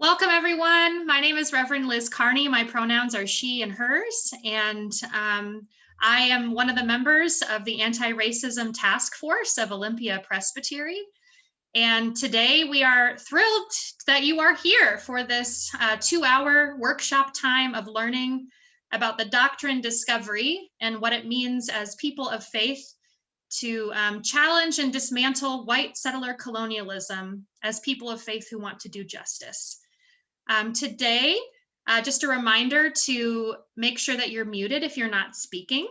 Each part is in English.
Welcome, everyone. My name is Reverend Liz Carney. My pronouns are she and hers, and I am one of the members of the Antiracism Task Force of Olympia Presbytery. And today we are thrilled that you are here for this 2-hour workshop time of learning about the doctrine discovery and what it means as people of faith to challenge and dismantle white settler colonialism as people of faith who want to do justice. Today, just a reminder to make sure that you're muted if you're not speaking.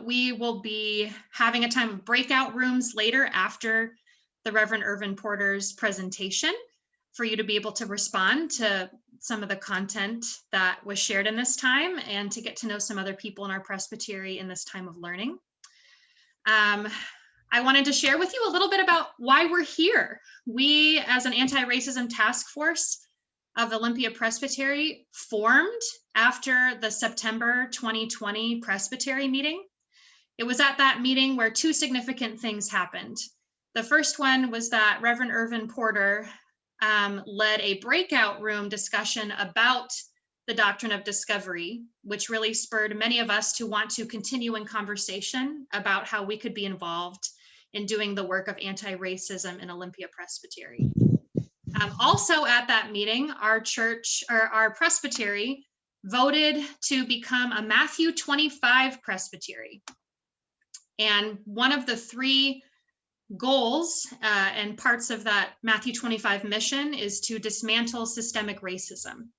We will be having a time of breakout rooms later after the Reverend Irvin Porter's presentation for you to be able to respond to some of the content that was shared in this time and to get to know some other people in our presbytery in this time of learning. I wanted to share with you a little bit about why we're here. We, as an anti-racism task force of Olympia Presbytery, formed after the September 2020 Presbytery meeting. It was at that meeting where two significant things happened. The first one was that Reverend Irvin Porter led a breakout room discussion about the doctrine of discovery, which really spurred many of us to want to continue in conversation about how we could be involved in doing the work of anti-racism in Olympia Presbytery. Also at that meeting, our church, or our presbytery, voted to become a Matthew 25 presbytery. And one of the three goals and parts of that Matthew 25 mission is to dismantle systemic racism.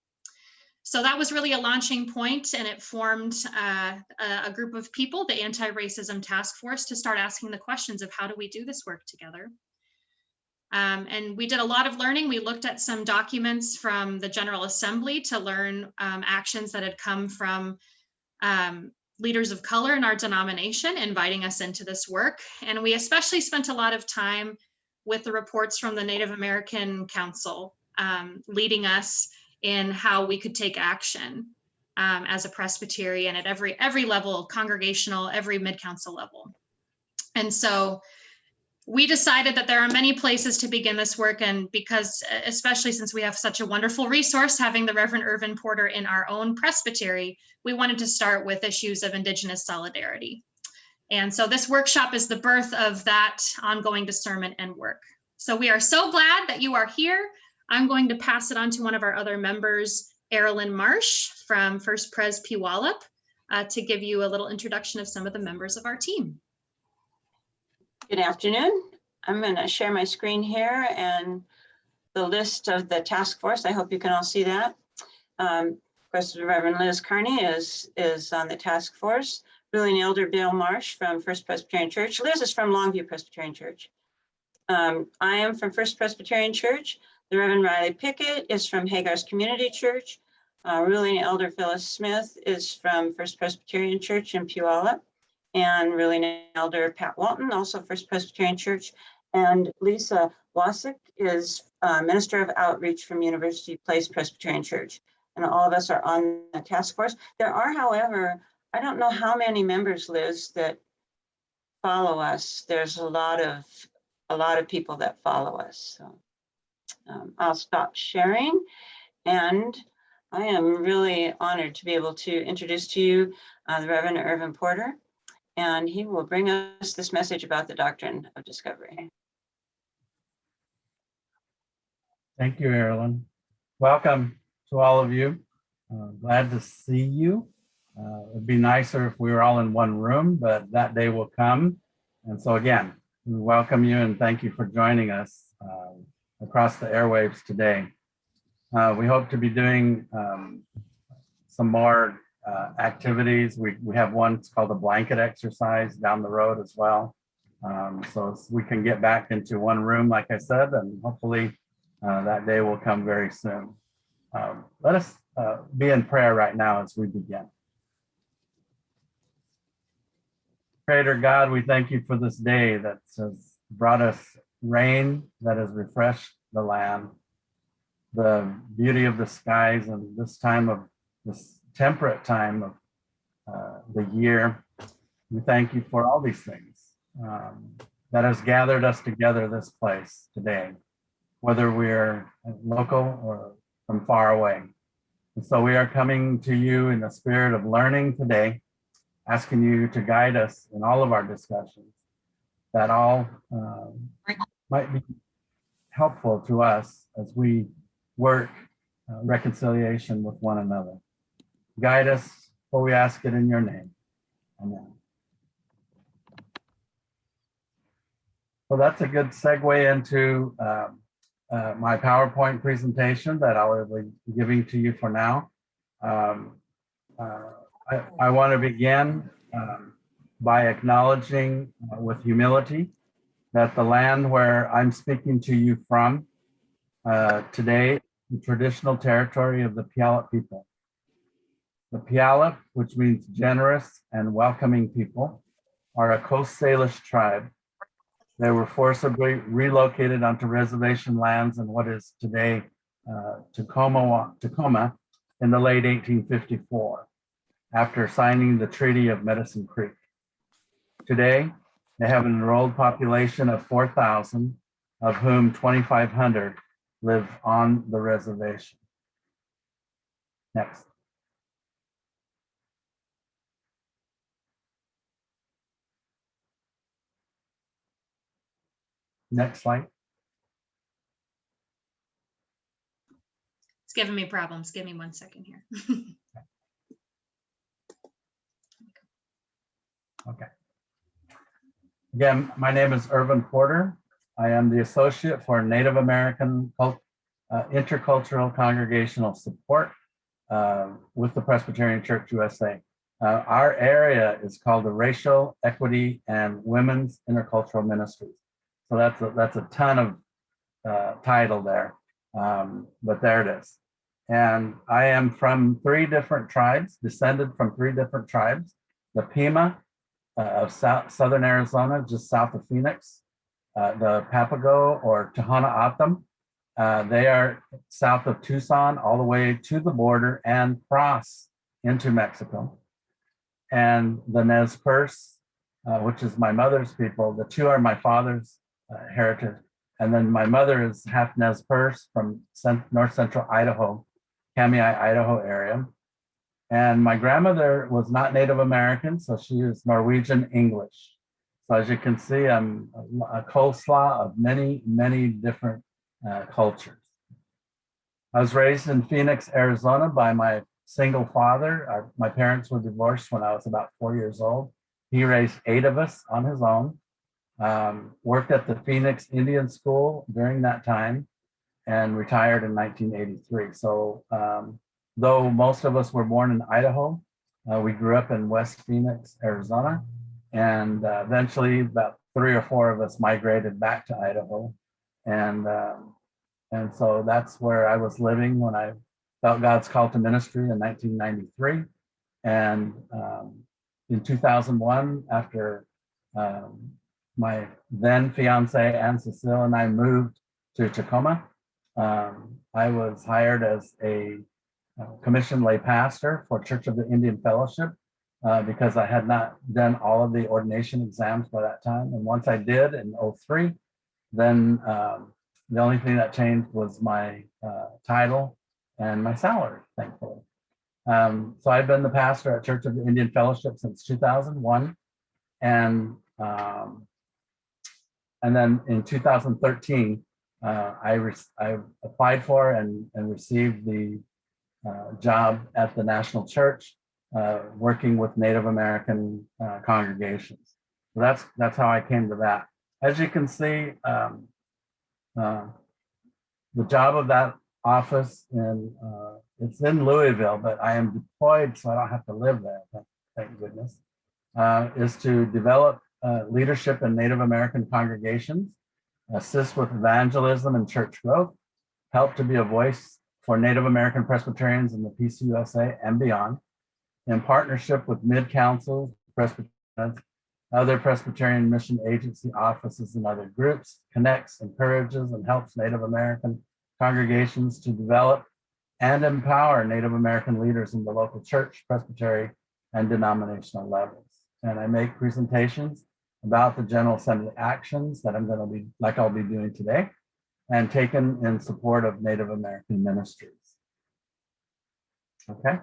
So that was really a launching point, and it formed a group of people, the Anti-Racism Task Force, to start asking the questions of how do we do this work together. And we did a lot of learning. We looked at some documents from the General Assembly to learn actions that had come from leaders of color in our denomination, inviting us into this work. And we especially spent a lot of time with the reports from the Native American Council, leading us in how we could take action as a presbytery and at every level, congregational, every mid-council level. And so we decided that there are many places to begin this work, and because, especially since we have such a wonderful resource, having the Reverend Irvin Porter in our own presbytery, we wanted to start with issues of Indigenous solidarity. And so this workshop is the birth of that ongoing discernment and work. So we are so glad that you are here. I'm going to pass it on to one of our other members, Erilyn Marsh from First Pres Puyallup, to give you a little introduction of some of the members of our team. Good afternoon. I'm going to share my screen here and the list of the task force. I hope you can all see that. Of course, Reverend Liz Carney is on the task force. Ruling Elder Bill Marsh from First Presbyterian Church. Liz is from Longview Presbyterian Church. I am from First Presbyterian Church. The Reverend Riley Pickett is from Hagar's Community Church. Ruling Elder Phyllis Smith is from First Presbyterian Church in Puyallup. And Ruling Elder Pat Walton, also First Presbyterian Church. And Lisa Wasik is Minister of Outreach from University Place Presbyterian Church. And all of us are on the task force. There are, however, I don't know how many members, Liz, that follow us. There's a lot of people that follow us. So I'll stop sharing. And I am really honored to be able to introduce to you the Reverend Irvin Porter. And he will bring us this message about the doctrine of discovery. Thank you, Erilyn. Welcome to all of you. Glad to see you. It'd be nicer if we were all in one room, but that day will come. And so again, we welcome you and thank you for joining us across the airwaves today. We hope to be doing some more activities. We have one, it's called a blanket exercise down the road as well. So we can get back into one room, like I said, and hopefully that day will come very soon. Let us be in prayer right now as we begin. Creator God, we thank you for this day that has brought us rain that has refreshed the land, the beauty of the skies, and this temperate time of the year. We thank you for all these things that has gathered us together this place today whether we're local or from far away. And so we are coming to you in the spirit of learning today, asking you to guide us in all of our discussions, that all might be helpful to us as we work reconciliation with one another. Guide us, for we ask it in your name. Amen. So that's a good segue into my PowerPoint presentation that I'll be giving to you for now. I want to begin by acknowledging with humility that the land where I'm speaking to you from today, the traditional territory of the Puyallup people. The Puyallup, which means generous and welcoming people, are a Coast Salish tribe. They were forcibly relocated onto reservation lands in what is today Tacoma in the late 1854, after signing the Treaty of Medicine Creek. Today, they have an enrolled population of 4,000, of whom 2,500 live on the reservation. Next. Next slide. It's giving me problems. Give me 1 second here. Okay. Again, my name is Irvin Porter. I am the Associate for Native American Intercultural Congregational Support with the Presbyterian Church USA. Our area is called the Racial Equity and Women's Intercultural Ministries. So that's a ton of title there, but there it is. And I am from 3 different tribes, descended from 3 different tribes. The Pima of southern Arizona, just south of Phoenix. The Papago or Tohono O'odham, they are south of Tucson, all the way to the border and cross into Mexico. And the Nez Perce, which is my mother's people, the 2 are my father's heritage. And then my mother is half Nez Perce from north central Idaho, Kamiah, Idaho area. And my grandmother was not Native American, so she is Norwegian English. So as you can see, I'm a coleslaw of many, many different cultures. I was raised in Phoenix, Arizona by my single father. My parents were divorced when I was about 4 years old. He raised 8 of us on his own, worked at the Phoenix Indian School during that time, and retired in 1983. So though most of us were born in Idaho, we grew up in West Phoenix, Arizona, and eventually about 3 or 4 of us migrated back to Idaho. And so that's where I was living when I felt God's call to ministry in 1993. And in 2001, after my then fiance, Ann Cecile, and I moved to Tacoma, I was hired as a commissioned lay pastor for Church of the Indian Fellowship because I had not done all of the ordination exams by that time. And once I did in 2003, then the only thing that changed was my title and my salary, thankfully. So I've been the pastor at Church of the Indian Fellowship since 2001. And then in 2013, I applied for and received the job at the National Church, working with Native American congregations. So that's how I came to that. As you can see, the job of that office it's in Louisville, but I am deployed, so I don't have to live there. Thank goodness. Is to develop leadership in Native American congregations, assist with evangelism and church growth, help to be a voice for Native American Presbyterians in the PCUSA and beyond, in partnership with mid-councils, Presbyterians, other Presbyterian mission agency offices and other groups, connects, encourages, and helps Native American congregations to develop and empower Native American leaders in the local church, presbytery, and denominational levels. And I make presentations about the General Assembly actions that I'll be doing today, and taken in support of Native American ministries. Okay.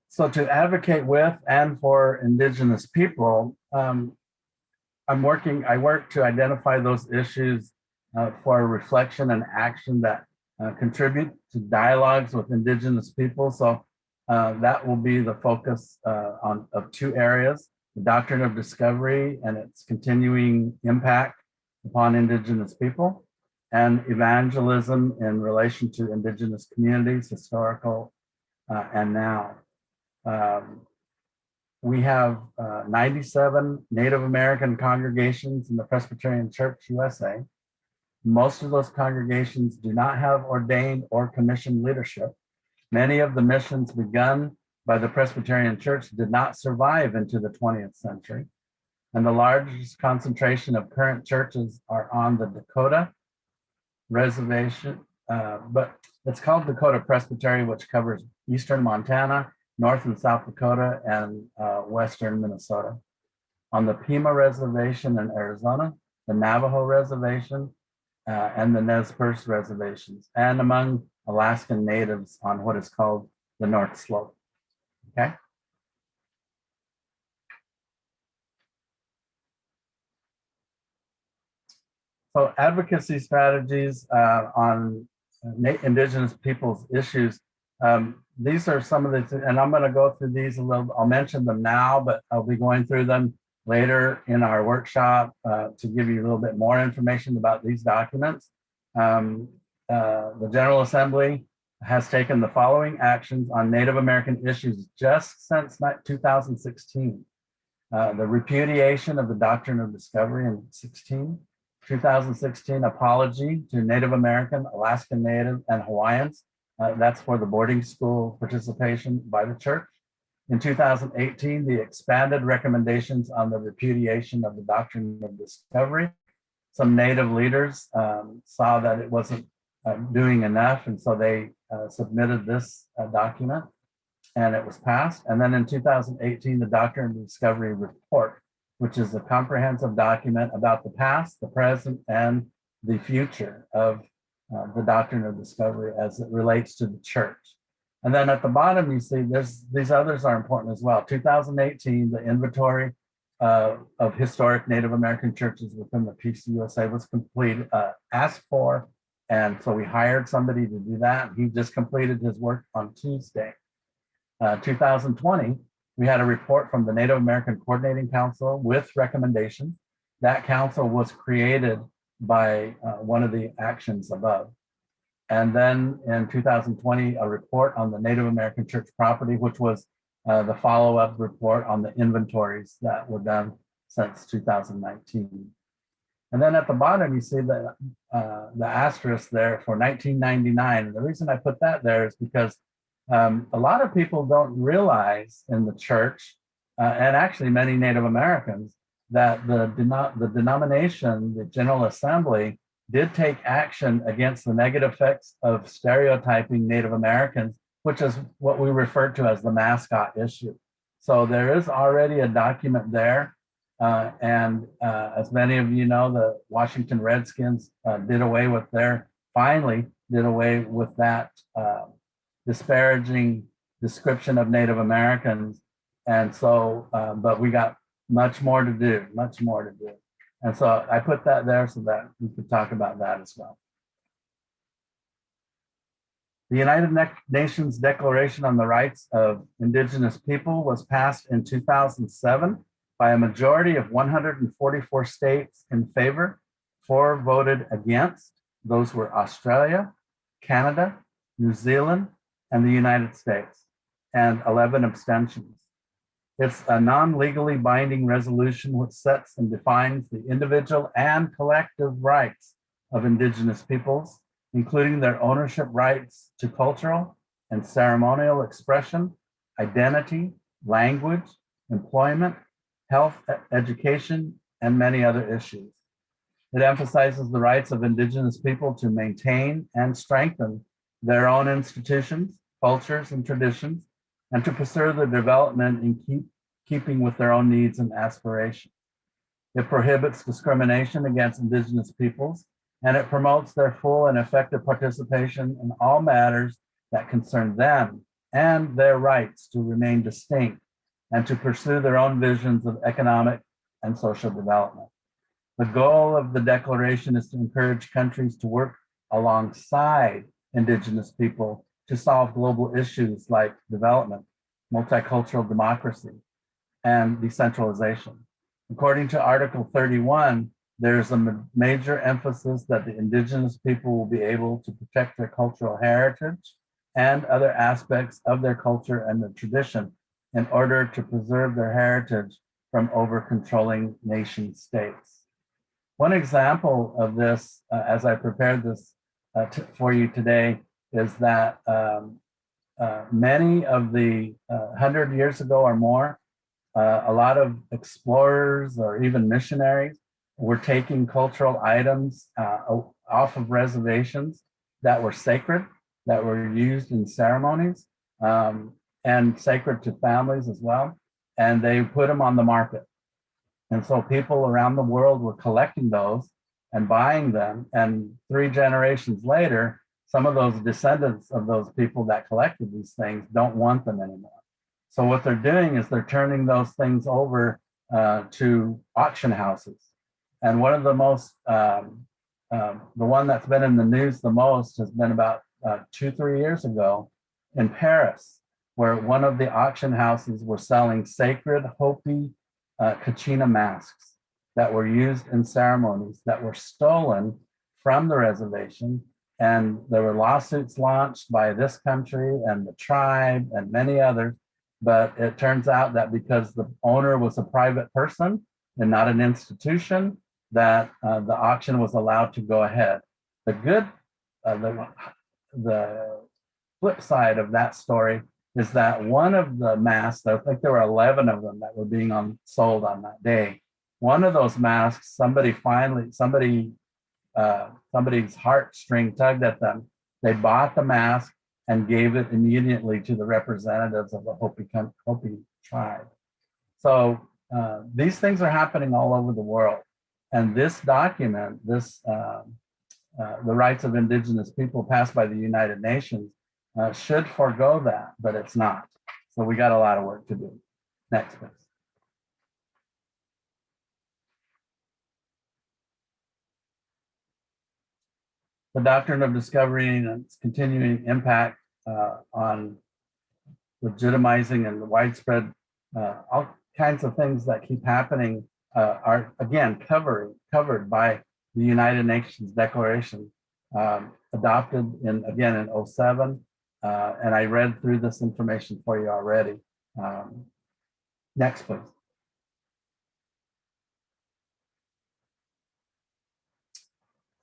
So to advocate with and for Indigenous people, I work to identify those issues for reflection and action that contribute to dialogues with Indigenous people. So that will be the focus of two areas: the doctrine of discovery and its continuing impact upon Indigenous people, and evangelism in relation to Indigenous communities, historical and now. We have 97 Native American congregations in the Presbyterian Church USA. Most of those congregations do not have ordained or commissioned leadership. Many of the missions begun by the Presbyterian Church did not survive into the 20th century. And the largest concentration of current churches are on the Dakota Reservation, but it's called Dakota Presbytery, which covers eastern Montana, North and South Dakota, and western Minnesota. On the Pima Reservation in Arizona, the Navajo Reservation, and the Nez Perce reservations, and among Alaskan Natives on what is called the North Slope. Okay. So advocacy strategies on Indigenous people's issues. These are some of the, and I'm going to go through these a little, I'll mention them now, but I'll be going through them later in our workshop to give you a little bit more information about these documents. The General Assembly has taken the following actions on Native American issues just since 2016. The repudiation of the Doctrine of Discovery in 2016 apology to Native American, Alaskan Native, and Hawaiians. That's for the boarding school participation by the church. In 2018, the expanded recommendations on the repudiation of the Doctrine of Discovery. Some Native leaders saw that it wasn't doing enough, and so they submitted this document, and it was passed. And then in 2018, the Doctrine of Discovery report, which is a comprehensive document about the past, the present, and the future of the Doctrine of Discovery as it relates to the church. And then at the bottom, you see these others are important as well. 2018, the inventory of historic Native American churches within the PCUSA was completed, asked for, and so we hired somebody to do that. He just completed his work on Tuesday. 2020, we had a report from the Native American Coordinating Council with recommendations. That council was created by one of the actions above. And then in 2020, a report on the Native American church property, which was the follow-up report on the inventories that were done since 2019. And then at the bottom, you see the asterisk there for 1999. And the reason I put that there is because a lot of people don't realize in the church, and actually many Native Americans, that the denomination, the General Assembly, did take action against the negative effects of stereotyping Native Americans, which is what we refer to as the mascot issue. So there is already a document there. And as many of you know, the Washington Redskins finally did away with that disparaging description of Native Americans. And so, but we got much more to do. And so I put that there so that we could talk about that as well. The United Nations Declaration on the Rights of Indigenous People was passed in 2007 by a majority of 144 states in favor. 4 voted against. Those were Australia, Canada, New Zealand, and the United States, and 11 abstentions. It's a non-legally binding resolution which sets and defines the individual and collective rights of Indigenous peoples, including their ownership rights to cultural and ceremonial expression, identity, language, employment, health, education, and many other issues. It emphasizes the rights of Indigenous people to maintain and strengthen their own institutions, cultures, and traditions, and to pursue their development in keeping with their own needs and aspirations. It prohibits discrimination against Indigenous peoples, and it promotes their full and effective participation in all matters that concern them and their rights to remain distinct and to pursue their own visions of economic and social development. The goal of the declaration is to encourage countries to work alongside Indigenous people to solve global issues like development, multicultural democracy, and decentralization. According to Article 31, there's a major emphasis that the Indigenous people will be able to protect their cultural heritage and other aspects of their culture and their tradition in order to preserve their heritage from over-controlling nation states. One example of this, as I prepared this for you today, is that many of the 100 years ago or more, a lot of explorers or even missionaries were taking cultural items off of reservations that were sacred, that were used in ceremonies, and sacred to families as well, and they put them on the market. And so people around the world were collecting those and buying them, and 3 generations later, some of those descendants of those people that collected these things don't want them anymore. So what they're doing is they're turning those things over to auction houses. And one of the most, the one that's been in the news the most has been about 2-3 years ago in Paris, where one of the auction houses were selling sacred Hopi Kachina masks that were used in ceremonies that were stolen from the reservation. And there were lawsuits launched by this country and the tribe and many others. But it turns out that because the owner was a private person and not an institution, that the auction was allowed to go ahead. The good, the flip side of that story is that one of the masks, I think there were 11 of them that were being sold on that day. One of those masks, somebody's heartstring tugged at them. They bought the mask and gave it immediately to the representatives of the Hopi tribe. So these things are happening all over the world. And this document, the Rights of Indigenous People passed by the United Nations, should forego that, but it's not. So we got a lot of work to do. Next, please. The doctrine of discovery and its continuing impact on legitimizing and the widespread, all kinds of things that keep happening are again covered by the United Nations Declaration, adopted in 2007. And I read through this information for you already. Next, please.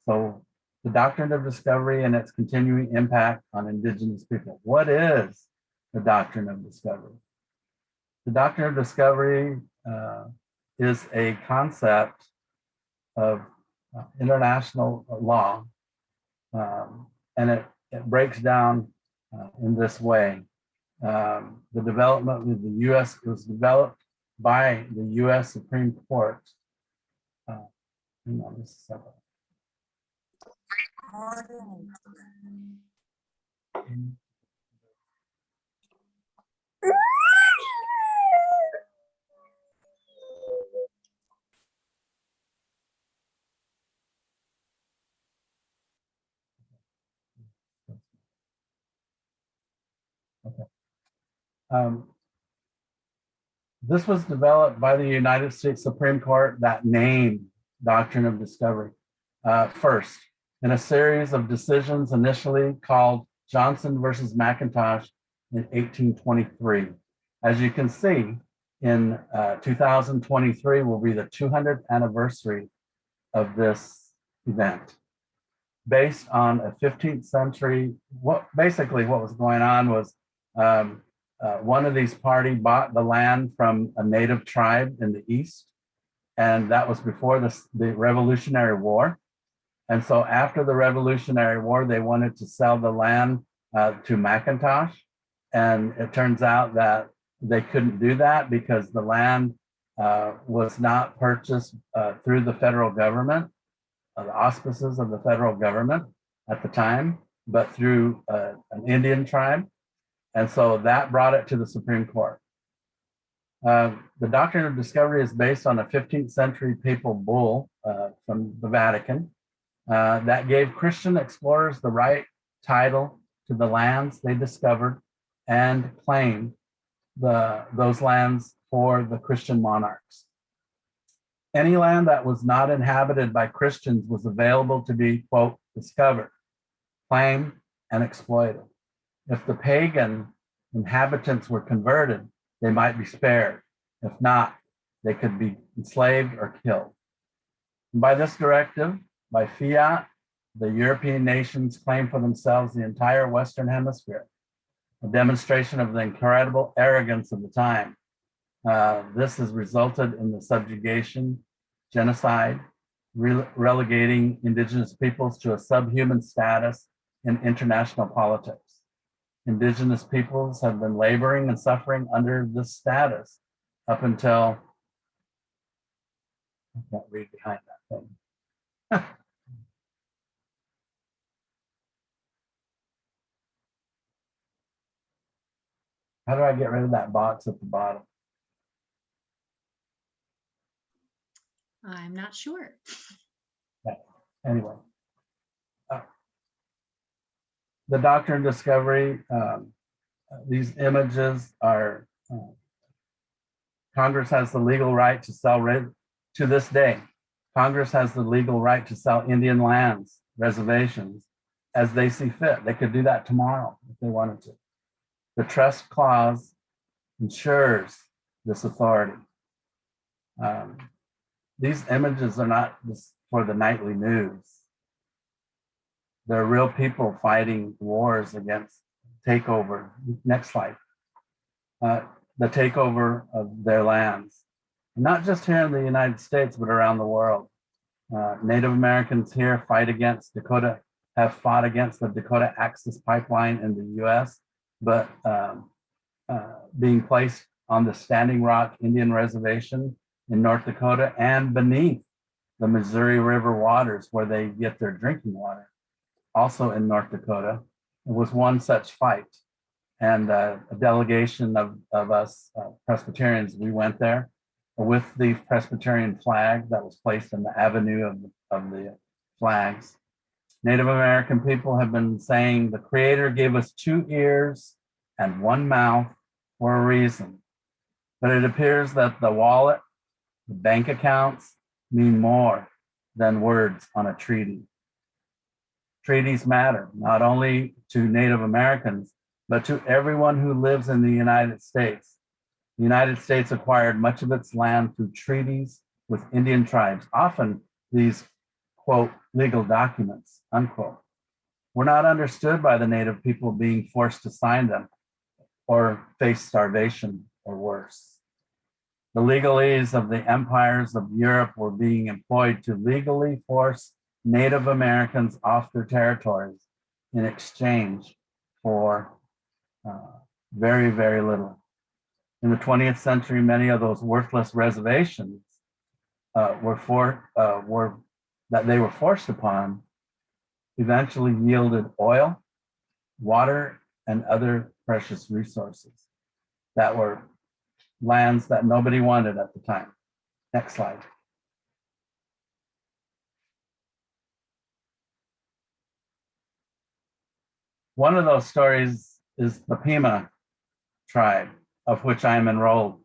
So the doctrine of discovery and its continuing impact on Indigenous people. What is the doctrine of discovery? The doctrine of discovery is a concept of international law, and it breaks down in this way. The development with the U.S. was developed by the U.S. Supreme Court. Hang on just a second. Okay. This was developed by the United States Supreme Court, that name, Doctrine of Discovery, first in a series of decisions initially called Johnson versus McIntosh in 1823. As you can see, in 2023 will be the 200th anniversary of this event. Based on a 15th century, what was going on was one of these parties bought the land from a native tribe in the East, and that was before the Revolutionary War. And so after the Revolutionary War, they wanted to sell the land to McIntosh, And it turns out that they couldn't do that because the land was not purchased through the federal government, the auspices of the federal government at the time, but through an Indian tribe. And so that brought it to the Supreme Court. The doctrine of discovery is based on a 15th century papal bull from the Vatican that gave Christian explorers the right title to the lands they discovered and claimed those lands for the Christian monarchs. Any land that was not inhabited by Christians was available to be, quote, discovered, claimed, and exploited. If the pagan inhabitants were converted, they might be spared. If not, they could be enslaved or killed. And by this directive, by fiat, the European nations claimed for themselves the entire Western Hemisphere, a demonstration of the incredible arrogance of the time. This has resulted in the subjugation, genocide, relegating indigenous peoples to a subhuman status in international politics. Indigenous peoples have been laboring and suffering under this status up until, I can't read behind that thing. How do I get rid of that box at the bottom? I'm not sure. Anyway, the doctrine of discovery, these images are, Congress has the legal right to sell, to this day, Congress has the legal right to sell Indian lands, reservations, as they see fit. They could do that tomorrow if they wanted to. The trust clause ensures this authority. These images are not just for the nightly news. They're real people fighting wars against takeover. Next slide. The takeover of their lands. Not just here in the United States, but around the world. Native Americans here have fought against the Dakota Access Pipeline in the US, but being placed on the Standing Rock Indian Reservation in North Dakota and beneath the Missouri River waters where they get their drinking water, also in North Dakota. It was one such fight. And a delegation of us Presbyterians, we went there with the Presbyterian flag that was placed in the avenue of the flags. Native American people have been saying the Creator gave us 2 ears and 1 mouth for a reason. But it appears that the wallet, the bank accounts mean more than words on a treaty. Treaties matter, not only to Native Americans, but to everyone who lives in the United States. The United States acquired much of its land through treaties with Indian tribes. Often these, quote, legal documents, unquote, were not understood by the Native people being forced to sign them or face starvation or worse. The legalese of the empires of Europe were being employed to legally force Native Americans off their territories in exchange for very, very little. In the 20th century, many of those worthless reservations that they were forced upon eventually yielded oil, water, and other precious resources that were lands that nobody wanted at the time. Next slide. One of those stories is the Pima tribe, of which I am enrolled.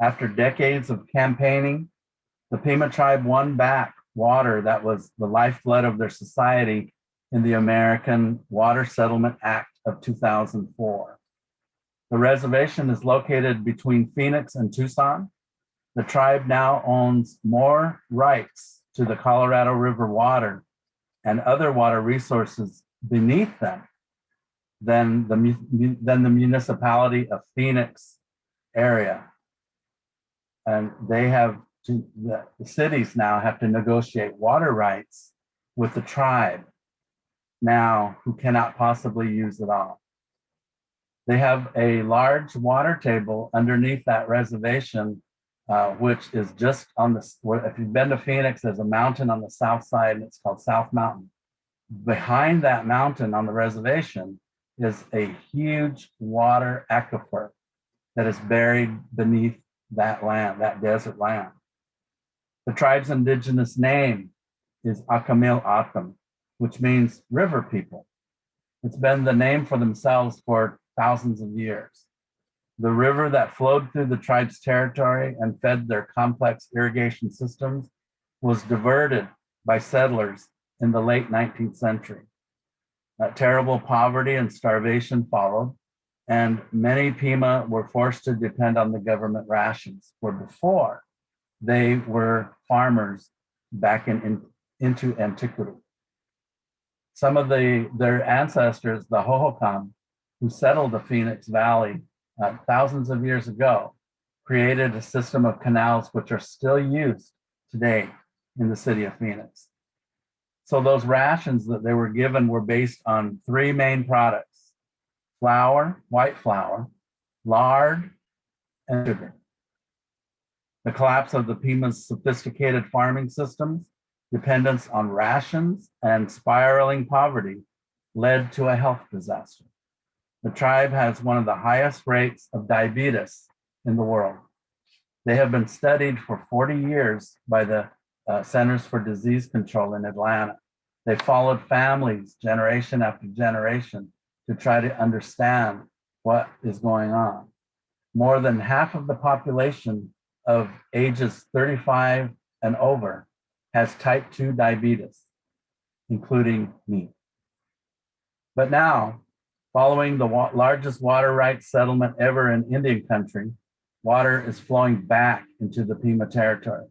After decades of campaigning, the Pima tribe won back water that was the lifeblood of their society in the American Water Settlement Act of 2004. The reservation is located between Phoenix and Tucson. The tribe now owns more rights to the Colorado River water and other water resources beneath them than the municipality of Phoenix area. And they have to, the cities now have to negotiate water rights with the tribe now who cannot possibly use it all. They have a large water table underneath that reservation, which is just on the, if you've been to Phoenix, there's a mountain on the south side, and it's called South Mountain. Behind that mountain on the reservation is a huge water aquifer that is buried beneath that land, that desert land. The tribe's indigenous name is Akamil Atam, which means river people. It's been the name for themselves for thousands of years. The river that flowed through the tribe's territory and fed their complex irrigation systems was diverted by settlers in the late 19th century. Terrible poverty and starvation followed, and many Pima were forced to depend on the government rations, where before they were farmers back into antiquity. Some of their ancestors, the Hohokam, who settled the Phoenix Valley thousands of years ago, created a system of canals which are still used today in the city of Phoenix. So those rations that they were given were based on three main products: flour, white flour, lard, and sugar. The collapse of the Pima's sophisticated farming systems, dependence on rations, and spiraling poverty led to a health disaster. The tribe has one of the highest rates of diabetes in the world. They have been studied for 40 years by the Centers for Disease Control in Atlanta. They followed families generation after generation to try to understand what is going on. More than half of the population of ages 35 and over has type 2 diabetes, including me. But now, following the largest water rights settlement ever in Indian country, water is flowing back into the Pima territory.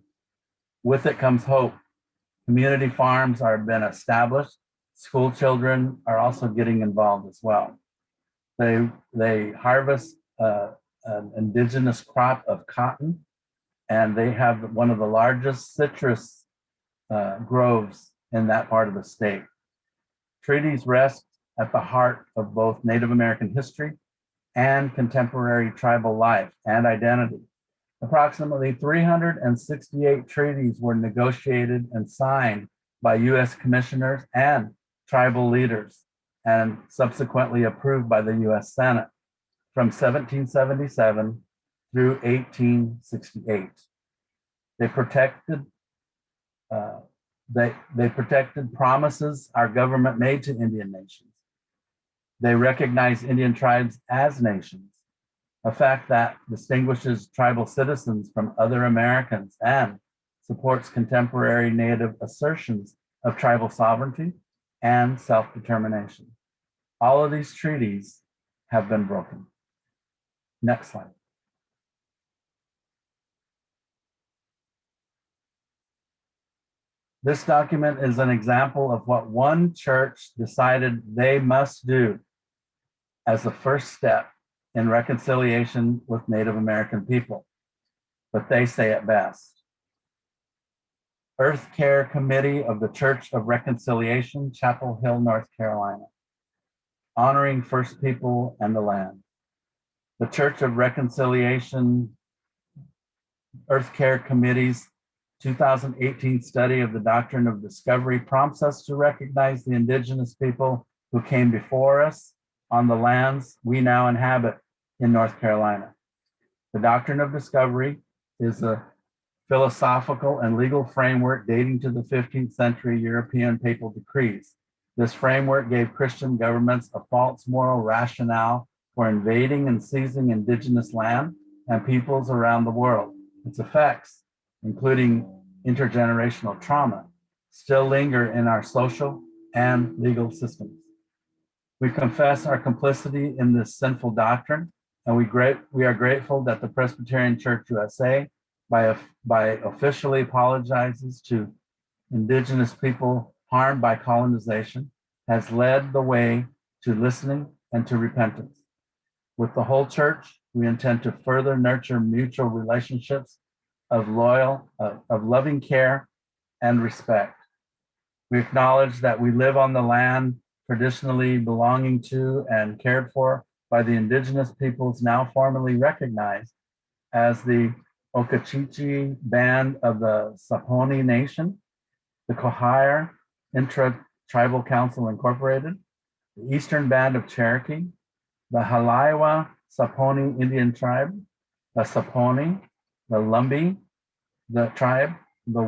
With it comes hope. Community farms are been established. School children are also getting involved as well. They harvest an indigenous crop of cotton, and they have one of the largest citrus groves in that part of the state. Treaties rest at the heart of both Native American history and contemporary tribal life and identity. Approximately 368 treaties were negotiated and signed by U.S. commissioners and tribal leaders, and subsequently approved by the U.S. Senate from 1777 through 1868. They protected promises our government made to Indian nations. They recognize Indian tribes as nations, a fact that distinguishes tribal citizens from other Americans and supports contemporary Native assertions of tribal sovereignty and self-determination. All of these treaties have been broken. Next slide. This document is an example of what one church decided they must do as the first step in reconciliation with Native American people, but they say it best. Earth Care Committee of the Church of Reconciliation, Chapel Hill, North Carolina, honoring First People and the land. The Church of Reconciliation Earth Care Committee's 2018 study of the doctrine of discovery prompts us to recognize the indigenous people who came before us on the lands we now inhabit in North Carolina. The doctrine of discovery is a philosophical and legal framework dating to the 15th century European papal decrees. This framework gave Christian governments a false moral rationale for invading and seizing indigenous land and peoples around the world. Its effects, including intergenerational trauma, still linger in our social and legal systems. We confess our complicity in this sinful doctrine, and we are grateful that the Presbyterian Church USA, by officially apologizes to indigenous people harmed by colonization, has led the way to listening and to repentance. With the whole church, we intend to further nurture mutual relationships of loving care and respect. We acknowledge that we live on the land traditionally belonging to and cared for by the indigenous peoples now formally recognized as the Okeechobee Band of the Saponi Nation, the Kohire Intra-Tribal Council Incorporated, the Eastern Band of Cherokee, the Halaiwa Saponi Indian Tribe, the Saponi, the Lumbee, the tribe, the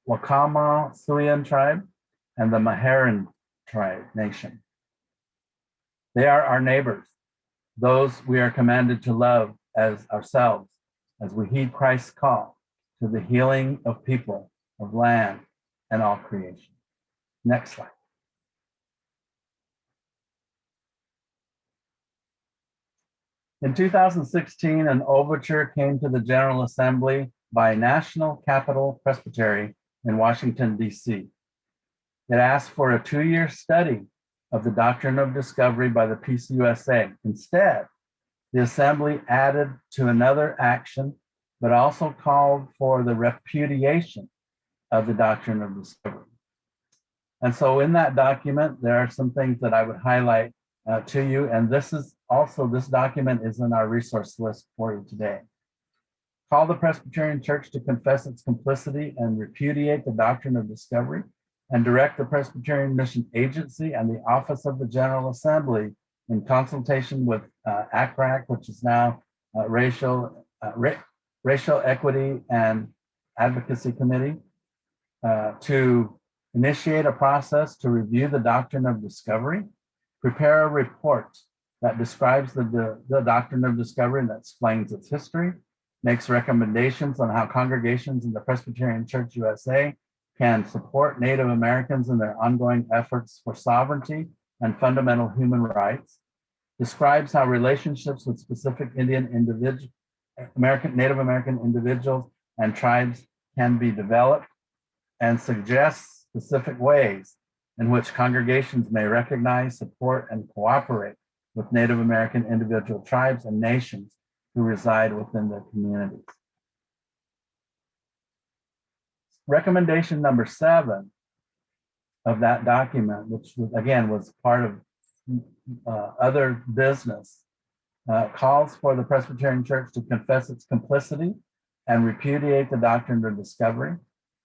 Wakama Siouan tribe, and the Meherrin tribe nation. They are our neighbors, those we are commanded to love as ourselves, as we heed Christ's call to the healing of people, of land, and all creation. Next slide. In 2016, an overture came to the General Assembly by National Capital Presbytery in Washington, D.C. It asked for a 2-year study of the doctrine of discovery by the PCUSA. Instead, the Assembly added to another action, but also called for the repudiation of the doctrine of discovery. And so in that document, there are some things that I would highlight to you. And this document is in our resource list for you today. Call the Presbyterian Church to confess its complicity and repudiate the doctrine of discovery, and direct the Presbyterian Mission Agency and the Office of the General Assembly in consultation with ACRAC, which is now Racial Equity and Advocacy Committee, to initiate a process to review the doctrine of discovery, prepare a report that describes the doctrine of discovery and that explains its history, makes recommendations on how congregations in the Presbyterian Church USA can support Native Americans in their ongoing efforts for sovereignty and fundamental human rights, describes how relationships with specific Native American individuals and tribes can be developed, and suggests specific ways in which congregations may recognize, support, and cooperate with Native American individual tribes and nations who reside within their communities. Recommendation number 7 of that document, which again was part of other business, calls for the Presbyterian Church to confess its complicity and repudiate the doctrine of discovery,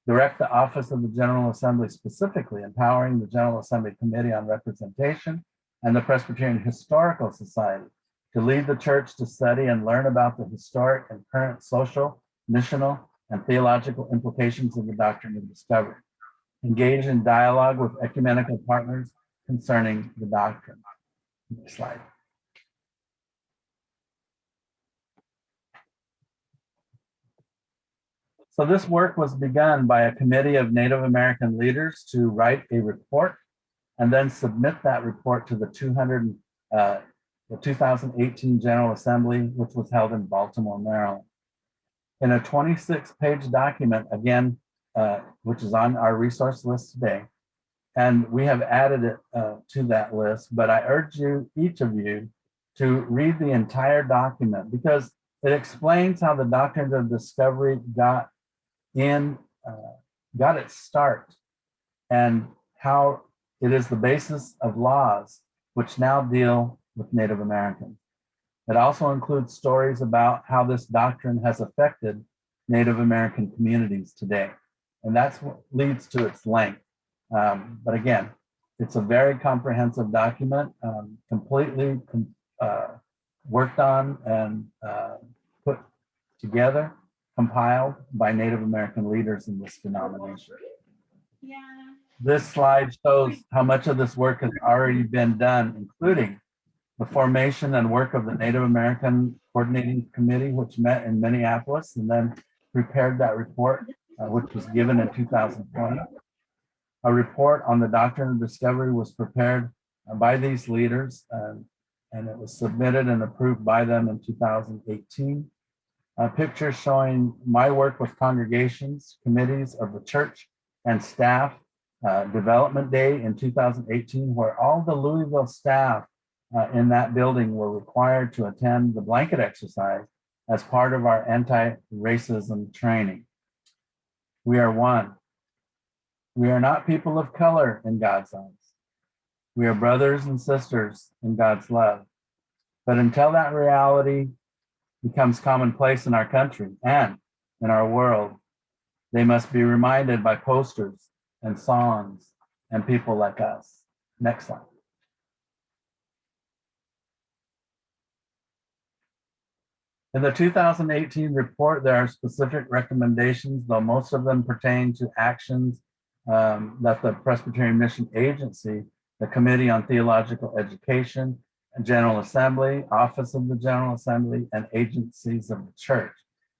direct the Office of the General Assembly, specifically empowering the General Assembly Committee on Representation and the Presbyterian Historical Society to lead the church to study and learn about the historic and current social, missional, and theological implications of the doctrine of discovery. Engage in dialogue with ecumenical partners concerning the doctrine. Next slide. So this work was begun by a committee of Native American leaders to write a report and then submit that report to the 2018 General Assembly, which was held in Baltimore, Maryland. In a 26-page document, again, which is on our resource list today, and we have added it to that list, but I urge you, each of you, to read the entire document because it explains how the doctrine of discovery got its start and how it is the basis of laws which now deal with Native Americans. It also includes stories about how this doctrine has affected Native American communities today. And that's what leads to its length. But again, it's a very comprehensive document, completely worked on and put together, compiled by Native American leaders in this denomination. Yeah. This slide shows how much of this work has already been done, including the formation and work of the Native American Coordinating Committee, which met in Minneapolis and then prepared that report, which was given in 2020. A report on the doctrine of discovery was prepared by these leaders, and it was submitted and approved by them in 2018. A picture showing my work with congregations, committees of the church, and staff, development day in 2018, where all the Louisville staff in that building were required to attend the blanket exercise as part of our anti-racism training. We are one. We are not people of color in God's eyes. We are brothers and sisters in God's love. But until that reality becomes commonplace in our country and in our world, they must be reminded by posters and songs and people like us. Next slide. In the 2018 report, there are specific recommendations, though most of them pertain to actions that the Presbyterian Mission Agency, the Committee on Theological Education, and General Assembly, Office of the General Assembly, and agencies of the church.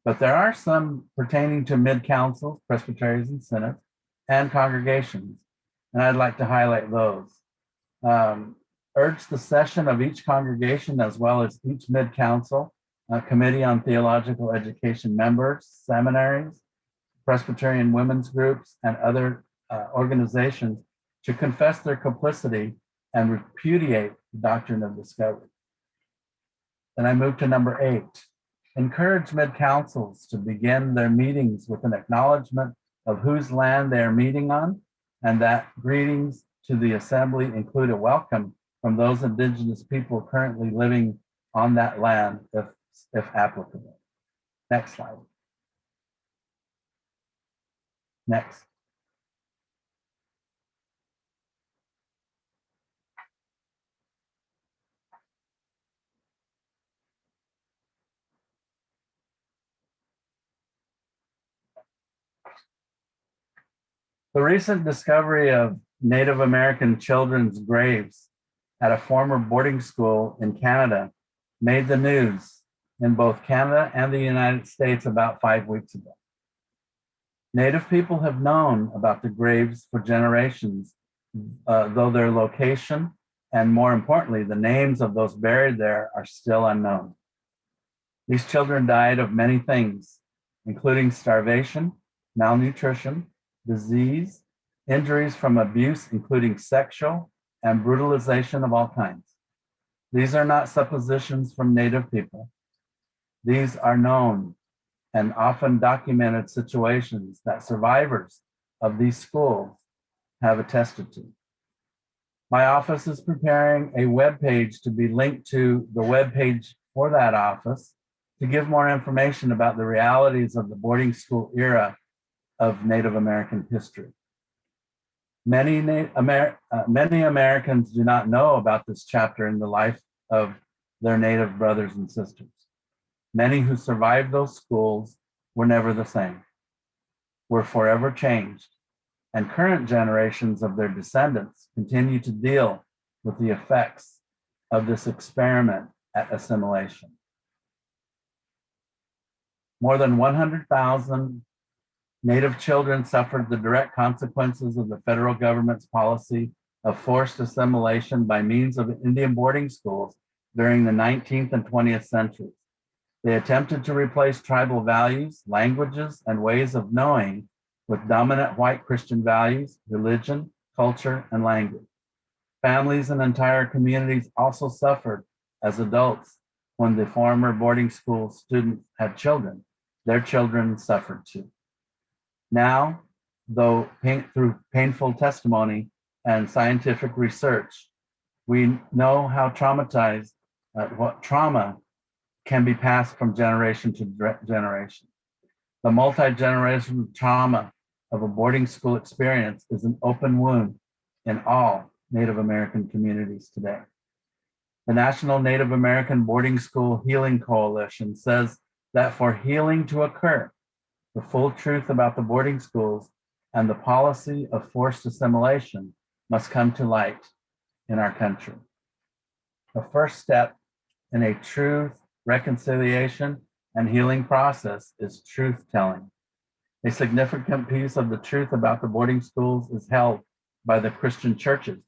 But there are some pertaining to mid-councils, presbyteries and synods, and congregations, and I'd like to highlight those. Urge the session of each congregation as well as each mid-council, Committee on Theological Education members, seminaries, Presbyterian women's groups, and other organizations to confess their complicity and repudiate the doctrine of discovery. Then I move to number 8. Encourage mid-councils to begin their meetings with an acknowledgement of whose land they are meeting on, and that greetings to the assembly include a welcome from those indigenous people currently living on that land, if applicable. Next slide. Next. The recent discovery of Native American children's graves at a former boarding school in Canada made the news in both Canada and the United States about 5 weeks ago. Native people have known about the graves for generations, though their location and, more importantly, the names of those buried there are still unknown. These children died of many things, including starvation, malnutrition, disease, injuries from abuse, including sexual and brutalization of all kinds. These are not suppositions from Native people. These are known and often documented situations that survivors of these schools have attested to. My office is preparing a web page to be linked to the web page for that office to give more information about the realities of the boarding school era of Native American history. Many Americans do not know about this chapter in the life of their Native brothers and sisters. Many who survived those schools were never the same, were forever changed, and current generations of their descendants continue to deal with the effects of this experiment at assimilation. More than 100,000 Native children suffered the direct consequences of the federal government's policy of forced assimilation by means of Indian boarding schools during the 19th and 20th centuries. They attempted to replace tribal values, languages, and ways of knowing with dominant white Christian values, religion, culture, and language. Families and entire communities also suffered as adults when the former boarding school students had children. Their children suffered too. Now, though through painful testimony and scientific research, we know how what trauma can be passed from generation to generation. The multi-generational trauma of a boarding school experience is an open wound in all Native American communities today. The National Native American Boarding School Healing Coalition says that for healing to occur, the full truth about the boarding schools and the policy of forced assimilation must come to light in our country. The first step in a truth reconciliation and healing process is truth-telling. A significant piece of the truth about the boarding schools is held by the Christian churches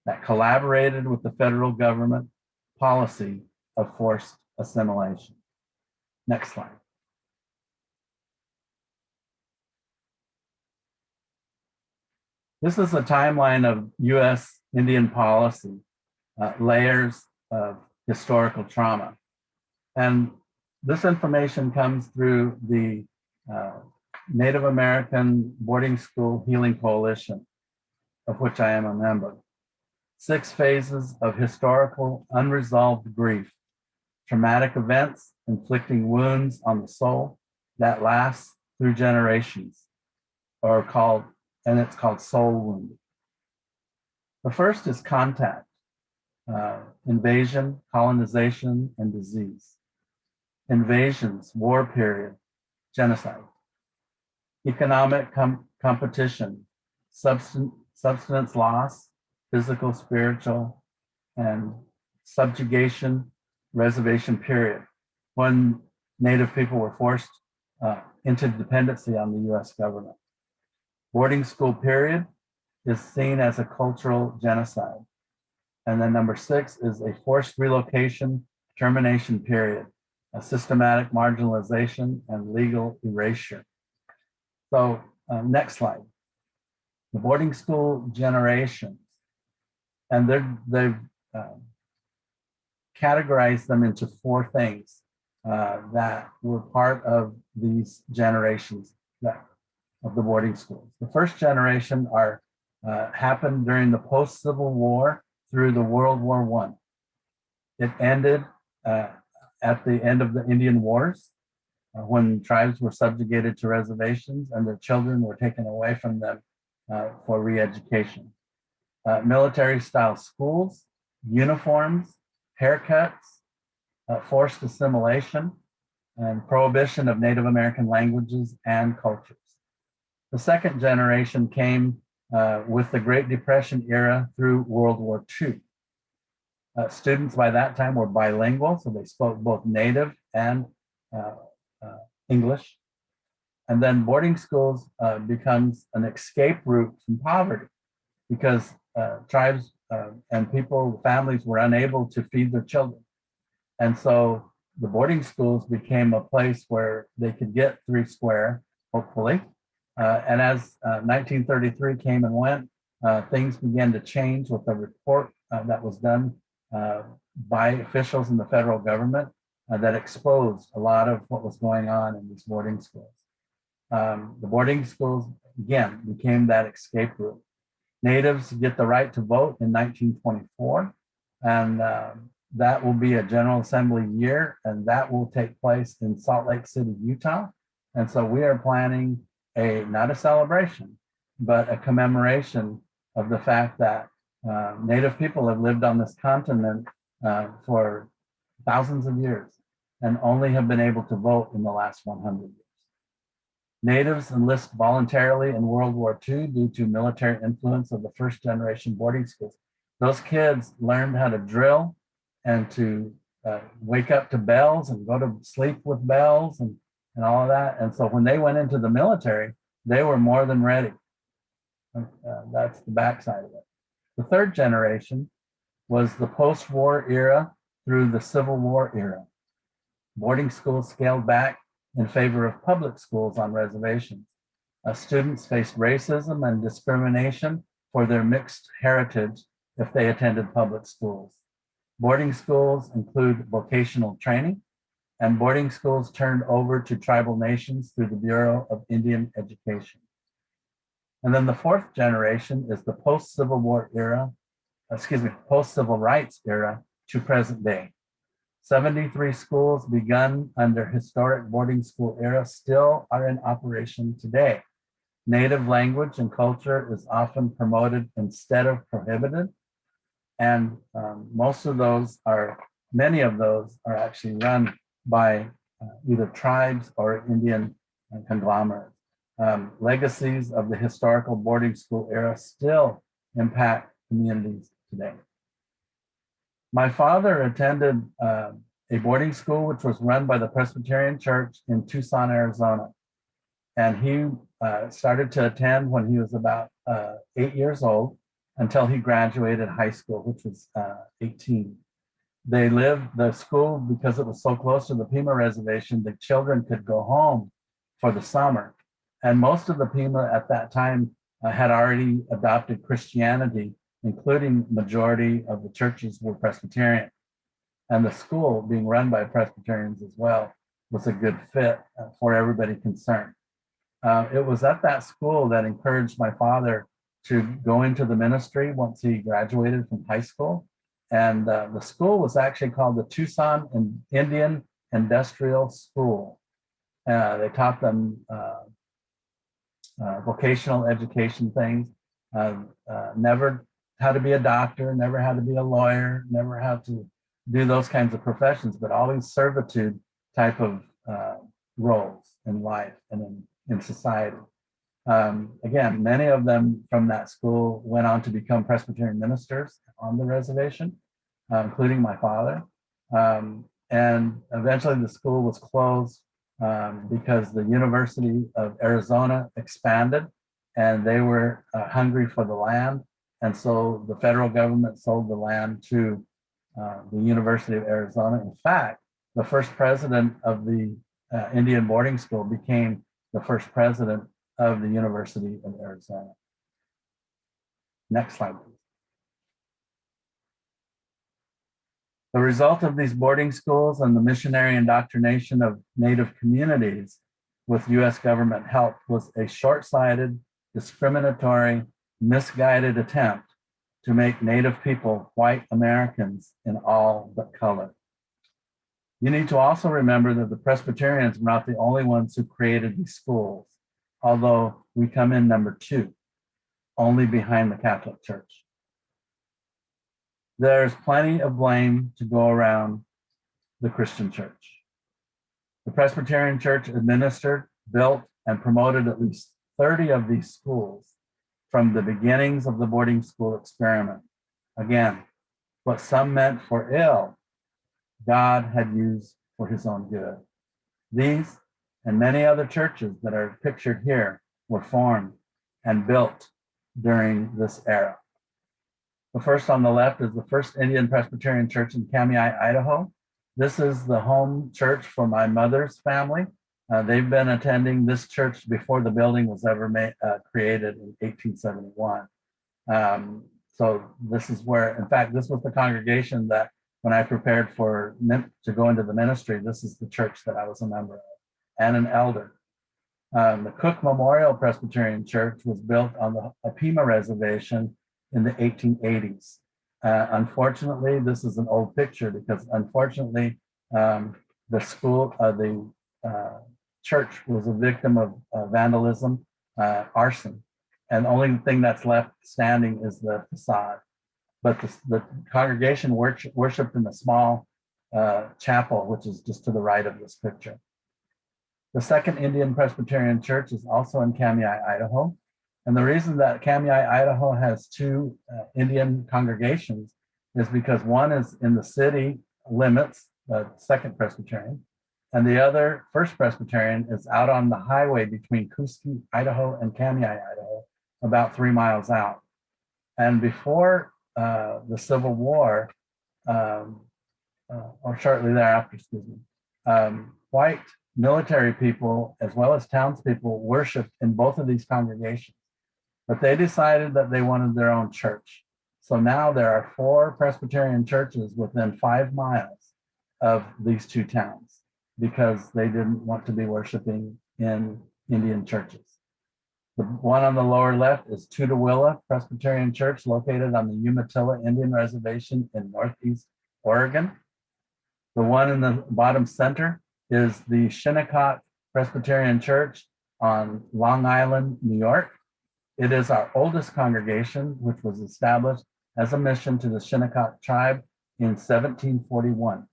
that collaborated with the federal government policy of forced assimilation. Next slide. This is a timeline of U.S. Indian policy, layers of historical trauma. And this information comes through the Native American Boarding School Healing Coalition, of which I am a member. 6 phases of historical unresolved grief, traumatic events inflicting wounds on the soul that last through generations, and it's called soul wounding. The first is contact, invasion, colonization, and disease. Invasions, war period, genocide. Economic competition, substance loss, physical, spiritual, and subjugation, reservation period, when Native people were forced into dependency on the US government. Boarding school period is seen as a cultural genocide. And then number 6 is a forced relocation termination period, a systematic marginalization and legal erasure. So next slide. The boarding school generations, and they've categorized them into 4 things that were part of these generations of the boarding schools. The first generation happened during the post-Civil War through the World War I. It ended at the end of the Indian Wars, when tribes were subjugated to reservations and their children were taken away from them for re-education. Military-style schools, uniforms, haircuts, forced assimilation, and prohibition of Native American languages and cultures. The second generation came with the Great Depression era through World War II. Students by that time were bilingual, so they spoke both Native and English. And then boarding schools becomes an escape route from poverty, because tribes and families were unable to feed their children. And so the boarding schools became a place where they could get 3 square, hopefully. And as 1933 came and went, things began to change with a report that was done by officials in the federal government that exposed a lot of what was going on in these boarding schools. The boarding schools, again, became that escape route. Natives get the right to vote in 1924, and that will be a General Assembly year, and that will take place in Salt Lake City, Utah. And so we are planning not a celebration, but a commemoration of the fact that Native people have lived on this continent for thousands of years and only have been able to vote in the last 100 years. Natives enlist voluntarily in World War II due to military influence of the first generation boarding schools. Those kids learned how to drill and to wake up to bells and go to sleep with bells and all of that. And so when they went into the military, they were more than ready. That's the backside of it. The third generation was the post-war era through the Civil War era. Boarding schools scaled back in favor of public schools on reservations. Students faced racism and discrimination for their mixed heritage if they attended public schools. Boarding schools include vocational training, and boarding schools turned over to tribal nations through the Bureau of Indian Education. And then the fourth generation is the post-Civil Rights era to present day. 73 schools begun under historic boarding school era still are in operation today. Native language and culture is often promoted instead of prohibited. And many of those are actually run by either tribes or Indian conglomerates. Legacies of the historical boarding school era still impact communities today. My father attended a boarding school which was run by the Presbyterian Church in Tucson, Arizona. And he started to attend when he was about 8 years old until he graduated high school, which was 18. The school, because it was so close to the Pima Reservation, the children could go home for the summer. And most of the Pima at that time had already adopted Christianity, including majority of the churches were Presbyterian. And the school, being run by Presbyterians as well, was a good fit for everybody concerned. It was at that school that encouraged my father to go into the ministry once he graduated from high school. And the school was actually called the Tucson Indian Industrial School. They taught them vocational education things, never how to be a doctor, never how to be a lawyer, never how to do those kinds of professions, but always servitude type of roles in life and in society. Again, many of them from that school went on to become Presbyterian ministers on the reservation, including my father. And eventually the school was closed because the University of Arizona expanded and they were hungry for the land. And so the federal government sold the land to the University of Arizona. In fact, the first president of the Indian boarding school became the first president of the University of Arizona. Next slide, please. The result of these boarding schools and the missionary indoctrination of Native communities with US government help was a short-sighted, discriminatory, misguided attempt to make Native people white Americans in all but color. You need to also remember that the Presbyterians were not the only ones who created these schools, although we come in number 2, only behind the Catholic Church. There's plenty of blame to go around the Christian church. The Presbyterian Church administered, built, and promoted at least 30 of these schools from the beginnings of the boarding school experiment. Again, what some meant for ill, God had used for his own good. These and many other churches that are pictured here were formed and built during this era. The first on the left is the First Indian Presbyterian Church in Kamiah, Idaho. This is the home church for my mother's family. They've been attending this church before the building was ever created in 1871. So this is where, in fact, this was the congregation that when I prepared to go into the ministry, this is the church that I was a member of and an elder. The Cook Memorial Presbyterian Church was built on the Olympia reservation in the 1880s. Unfortunately, this is an old picture because unfortunately, the church was a victim of vandalism, arson, and the only thing that's left standing is the facade. But the congregation worshiped in a small chapel, which is just to the right of this picture. The Second Indian Presbyterian Church is also in Kamiah, Idaho. And the reason that Kamiah, Idaho has 2 Indian congregations is because one is in the city limits, the Second Presbyterian, and the other, First Presbyterian, is out on the highway between Kuski, Idaho and Kamiah, Idaho, about 3 miles out. And before the Civil War, or shortly thereafter, white military people as well as townspeople worshiped in both of these congregations. But they decided that they wanted their own church. So now there are 4 Presbyterian churches within 5 miles of these 2 towns because they didn't want to be worshiping in Indian churches. The one on the lower left is Tutawilla Presbyterian Church located on the Umatilla Indian Reservation in Northeast Oregon. The one in the bottom center is the Shinnecock Presbyterian Church on Long Island, New York. It is our oldest congregation, which was established as a mission to the Shinnecock tribe in 1741.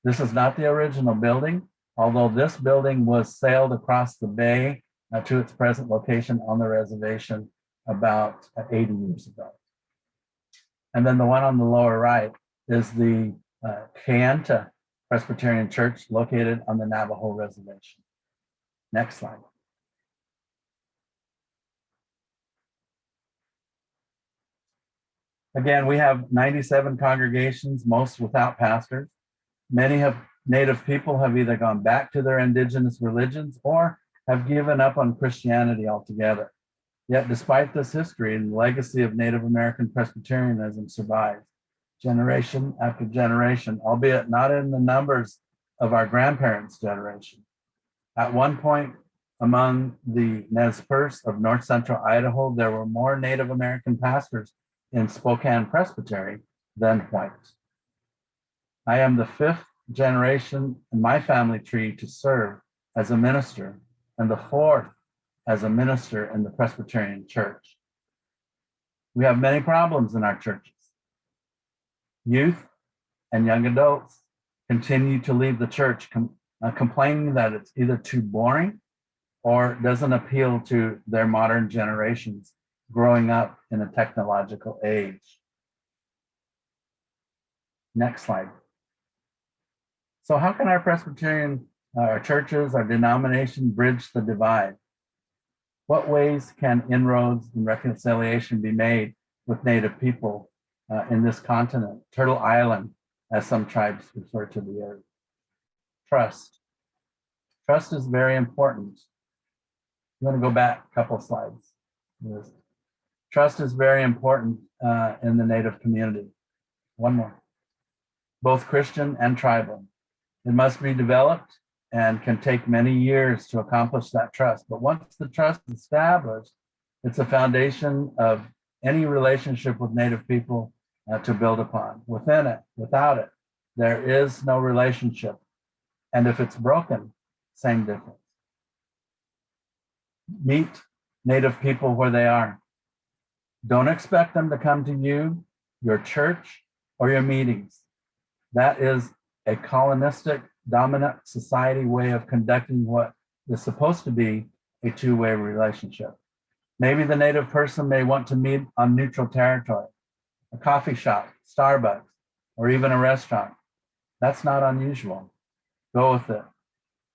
This is not the original building, although this building was sailed across the bay to its present location on the reservation about 80 years ago. And then the one on the lower right is the Kayenta Presbyterian Church located on the Navajo Reservation. Next slide. Again, we have 97 congregations, most without pastors. Many Native people have either gone back to their indigenous religions or have given up on Christianity altogether. Yet despite this history, the legacy of Native American Presbyterianism survives generation after generation, albeit not in the numbers of our grandparents' generation. At one point, Among the Nez Perce of north central Idaho, there were more Native American pastors in Spokane Presbytery than whites. I am the 5th generation in my family tree to serve as a minister and the 4th as a minister in the Presbyterian Church. We have many problems in our churches. Youth and young adults continue to leave the church complaining that it's either too boring or doesn't appeal to their modern generations growing up in a technological age. Next slide. So how can our Presbyterian, our churches, our denomination bridge the divide? What ways can inroads and reconciliation be made with Native people in this continent, Turtle Island, as some tribes refer to the area? Trust. Trust is very important. I'm going to go back a couple slides. Yes. Trust is very important in the Native community. One more. Both Christian and tribal. It must be developed and can take many years to accomplish that trust. But once the trust is established, it's a foundation of any relationship with Native people to build upon. Within it, without it, there is no relationship. And if it's broken, same difference. Meet Native people where they are. Don't expect them to come to you, your church, or your meetings. That is a colonistic, dominant society way of conducting what is supposed to be a two-way relationship. Maybe the Native person may want to meet on neutral territory, a coffee shop, Starbucks, or even a restaurant. That's not unusual. Go with it.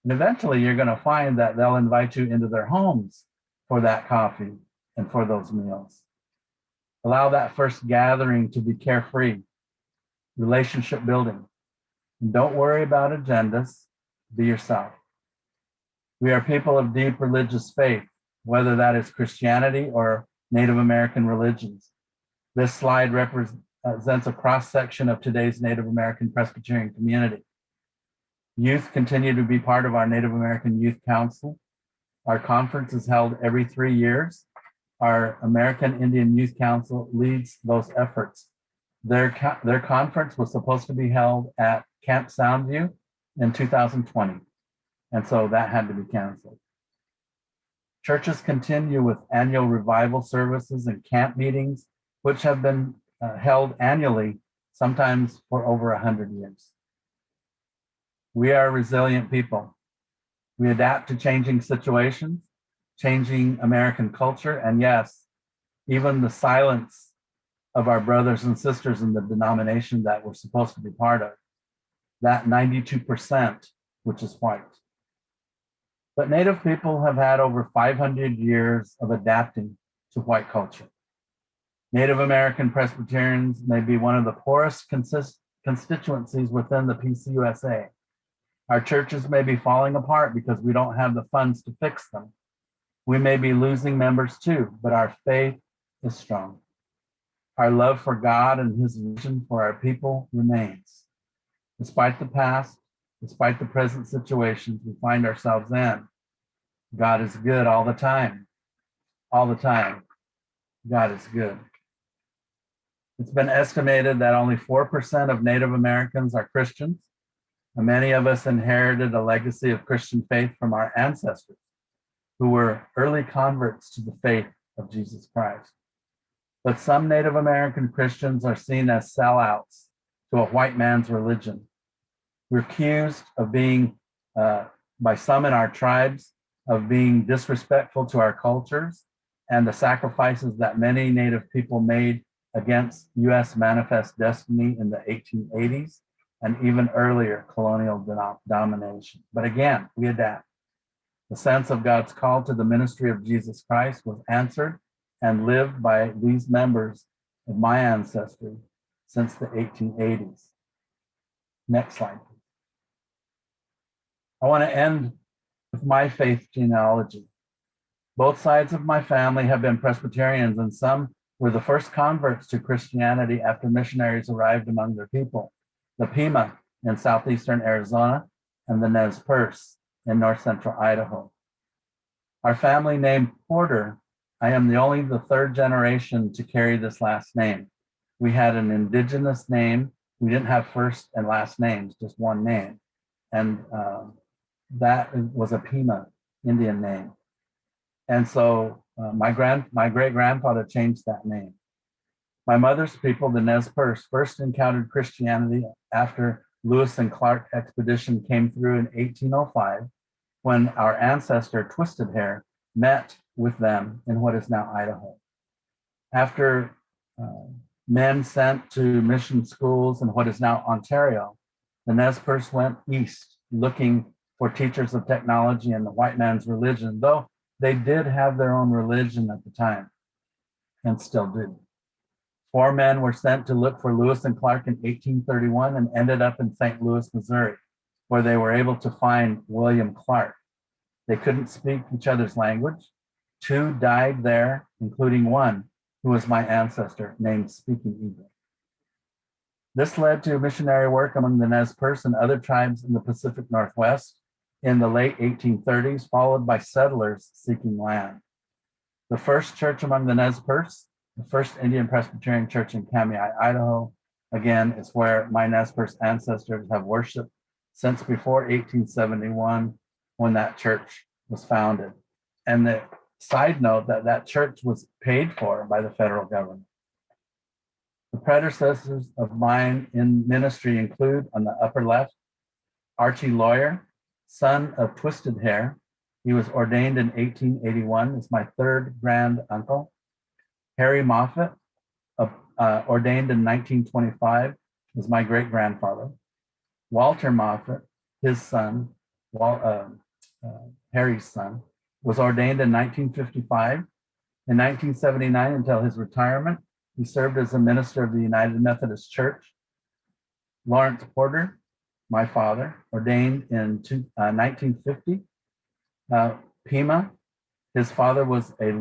And eventually you're going to find that they'll invite you into their homes for that coffee and for those meals. Allow that first gathering to be carefree, relationship building. And don't worry about agendas, be yourself. We are people of deep religious faith, whether that is Christianity or Native American religions. This slide represents a cross-section of today's Native American Presbyterian community. Youth continue to be part of our Native American Youth Council. Our conference is held every 3 years. Our American Indian Youth Council leads those efforts. Their conference was supposed to be held at Camp Soundview in 2020, and so that had to be canceled. Churches continue with annual revival services and camp meetings, which have been held annually, sometimes for over 100 years. We are resilient people. We adapt to changing situations, changing American culture, and yes, even the silence of our brothers and sisters in the denomination that we're supposed to be part of, that 92%, which is white. But Native people have had over 500 years of adapting to white culture. Native American Presbyterians may be one of the poorest constituencies within the PCUSA. Our churches may be falling apart because we don't have the funds to fix them. We may be losing members too, but our faith is strong. Our love for God and his vision for our people remains. Despite the past, despite the present situations we find ourselves in, God is good all the time. All the time, God is good. It's been estimated that only 4% of Native Americans are Christians, and many of us inherited a legacy of Christian faith from our ancestors, who were early converts to the faith of Jesus Christ. But some Native American Christians are seen as sellouts to a white man's religion. We're accused of being, by some in our tribes, of being disrespectful to our cultures and the sacrifices that many Native people made against U.S. manifest destiny in the 1880s and even earlier colonial domination. But again, we adapt. The sense of God's call to the ministry of Jesus Christ was answered and lived by these members of my ancestry since the 1880s. Next slide, please. I want to end with my faith genealogy. Both sides of my family have been Presbyterians, and some were the first converts to Christianity after missionaries arrived among their people. The Pima in southeastern Arizona and the Nez Perce in north central Idaho. Our family name Porter, I am the third generation to carry this last name. We had an indigenous name. We didn't have first and last names, just one name. And that was a Pima Indian name. And so my great-grandfather changed that name. My mother's people, the Nez Perce, first encountered Christianity after Lewis and Clark expedition came through in 1805, when our ancestor Twisted Hair met with them in what is now Idaho. After men sent to mission schools in what is now Ontario, the Nez Perce went east looking for teachers of technology and the white man's religion, though they did have their own religion at the time and still do. 4 men were sent to look for Lewis and Clark in 1831 and ended up in St. Louis, Missouri, where they were able to find William Clark. They couldn't speak each other's language. 2 died there, including one who was my ancestor, named Speaking Eagle. This led to missionary work among the Nez Perce and other tribes in the Pacific Northwest in the late 1830s, followed by settlers seeking land. The first church among the Nez Perce, the first Indian Presbyterian church in Kamiah, Idaho, again, is where my Nez Perce ancestors have worshiped since before 1871, when that church was founded. And the side note that church was paid for by the federal government. The predecessors of mine in ministry include, on the upper left, Archie Lawyer, son of Twisted Hair. He was ordained in 1881, is my third grand uncle. Harry Moffat, ordained in 1925, is my great grandfather. Walter Moffat, his son, Harry's son, was ordained in 1955. In 1979, until his retirement, he served as a minister of the United Methodist Church. Lawrence Porter, my father, ordained in 1950. Pima, his father was a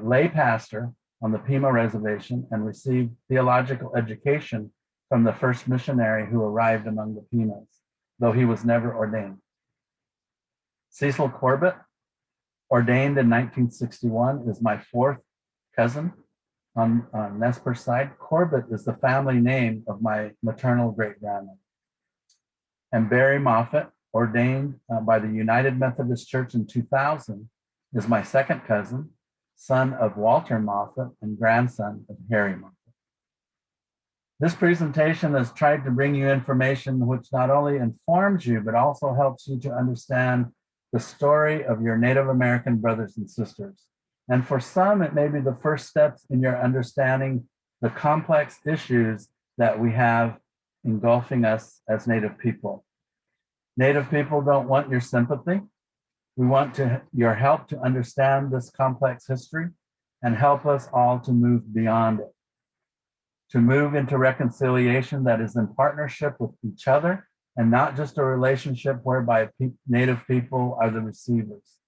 lay pastor on the Pima Reservation and received theological education from the first missionary who arrived among the Pimas, though he was never ordained. Cecil Corbett, ordained in 1961, is my fourth cousin on Nez Perce side. Corbett is the family name of my maternal great-grandmother. And Barry Moffat, ordained by the United Methodist Church in 2000, is my second cousin, son of Walter Moffat and grandson of Harry Moffat. This presentation has tried to bring you information which not only informs you, but also helps you to understand the story of your Native American brothers and sisters. And for some, it may be the first steps in your understanding the complex issues that we have engulfing us as Native people. Native people don't want your sympathy. We want your help to understand this complex history and help us all to move beyond it, to move into reconciliation that is in partnership with each other and not just a relationship whereby Native people are the receivers.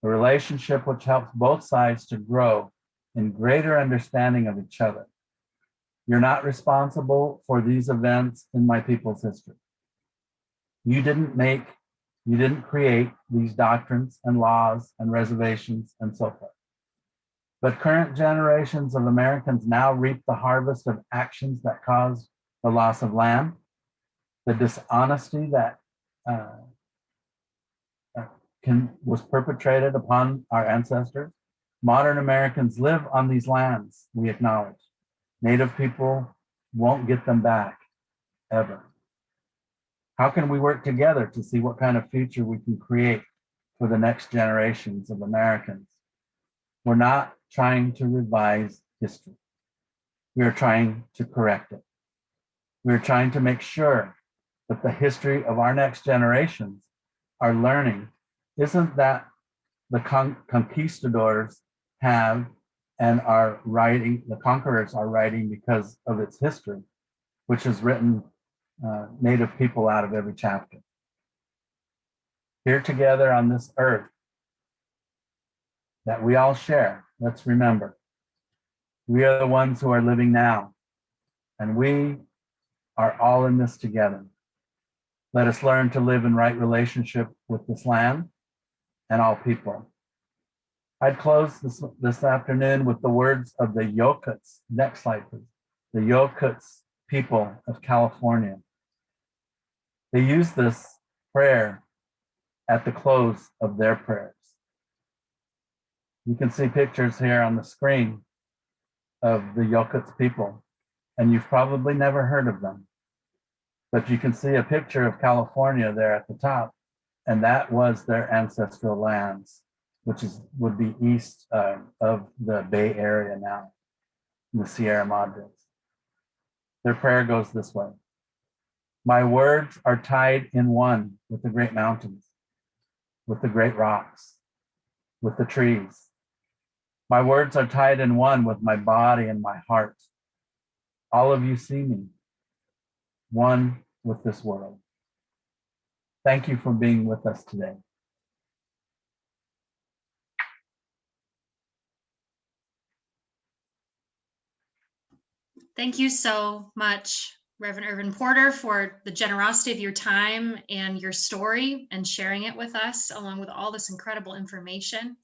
A relationship which helps both sides to grow in greater understanding of each other. You're not responsible for these events in my people's history. You didn't create these doctrines and laws and reservations and so forth. But current generations of Americans now reap the harvest of actions that caused the loss of land, the dishonesty that was perpetrated upon our ancestors. Modern Americans live on these lands, we acknowledge. Native people won't get them back, ever. How can we work together to see what kind of future we can create for the next generations of Americans? We're not trying to revise history. We are trying to correct it. We're trying to make sure that the history of our next generations are learning isn't that the conquistadors have and are writing, the conquerors are writing because of its history, which has written Native people out of every chapter. Here together on this earth that we all share, let's remember, we are the ones who are living now, and we are all in this together. Let us learn to live in right relationship with this land and all people. I'd close this afternoon with the words of the Yokuts. Next slide, please. The Yokuts people of California. They use this prayer at the close of their prayers. You can see pictures here on the screen of the Yokuts people, and you've probably never heard of them. But you can see a picture of California there at the top, and that was their ancestral lands, which would be east of the Bay Area now, in the Sierra Madres. Their prayer goes this way. My words are tied in one with the great mountains, with the great rocks, with the trees. My words are tied in one with my body and my heart. All of you see me, one with this world. Thank you for being with us today. Thank you so much, Reverend Irvin Porter, for the generosity of your time and your story and sharing it with us, along with all this incredible information.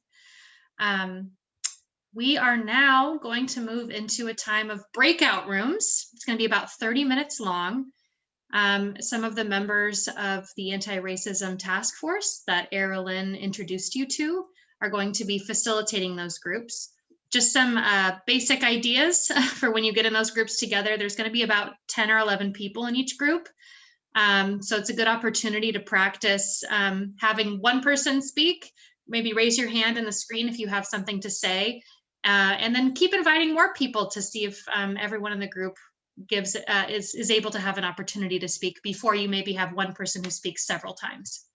We are now going to move into a time of breakout rooms. It's going to be about 30 minutes long. Some of the members of the Anti-Racism Task Force that Erilyn introduced you to are going to be facilitating those groups. Just some basic ideas for when you get in those groups together. There's going to be about 10 or 11 people in each group. So it's a good opportunity to practice having one person speak. Maybe raise your hand in the screen if you have something to say. And then keep inviting more people to see if everyone in the group is able to have an opportunity to speak before you maybe have one person who speaks several times.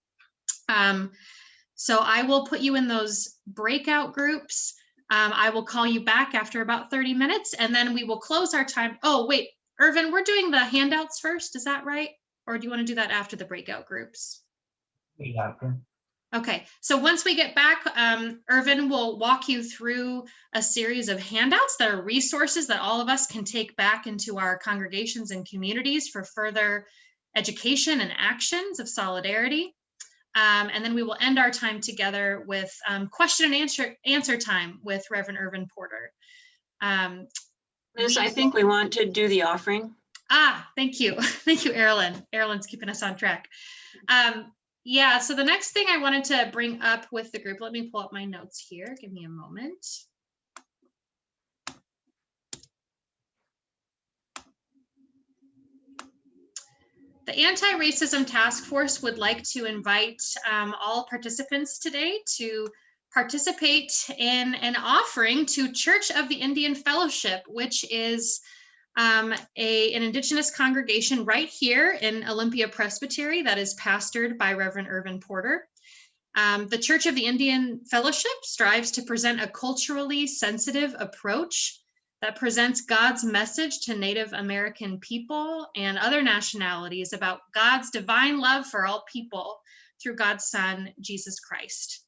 So I will put you in those breakout groups. I will call you back after about 30 minutes, and then we will close our time. Oh, wait, Irvin, we're doing the handouts first. Is that right? Or do you want to do that after the breakout groups? After. Okay, so once we get back, Irvin will walk you through a series of handouts that are resources that all of us can take back into our congregations and communities for further education and actions of solidarity. And then we will end our time together with question and answer time with Reverend Irvin Porter. Liz, I think we want to do the offering. Thank you. Thank you, Erilyn. Erilyn's keeping us on track. Yeah, so the next thing I wanted to bring up with the group, let me pull up my notes here. Give me a moment. The Anti-Racism Task Force would like to invite all participants today to participate in an offering to Church of the Indian Fellowship, which is an Indigenous congregation right here in Olympia Presbytery that is pastored by Reverend Irvin Porter. The Church of the Indian Fellowship strives to present a culturally sensitive approach that presents God's message to Native American people and other nationalities about God's divine love for all people through God's Son, Jesus Christ.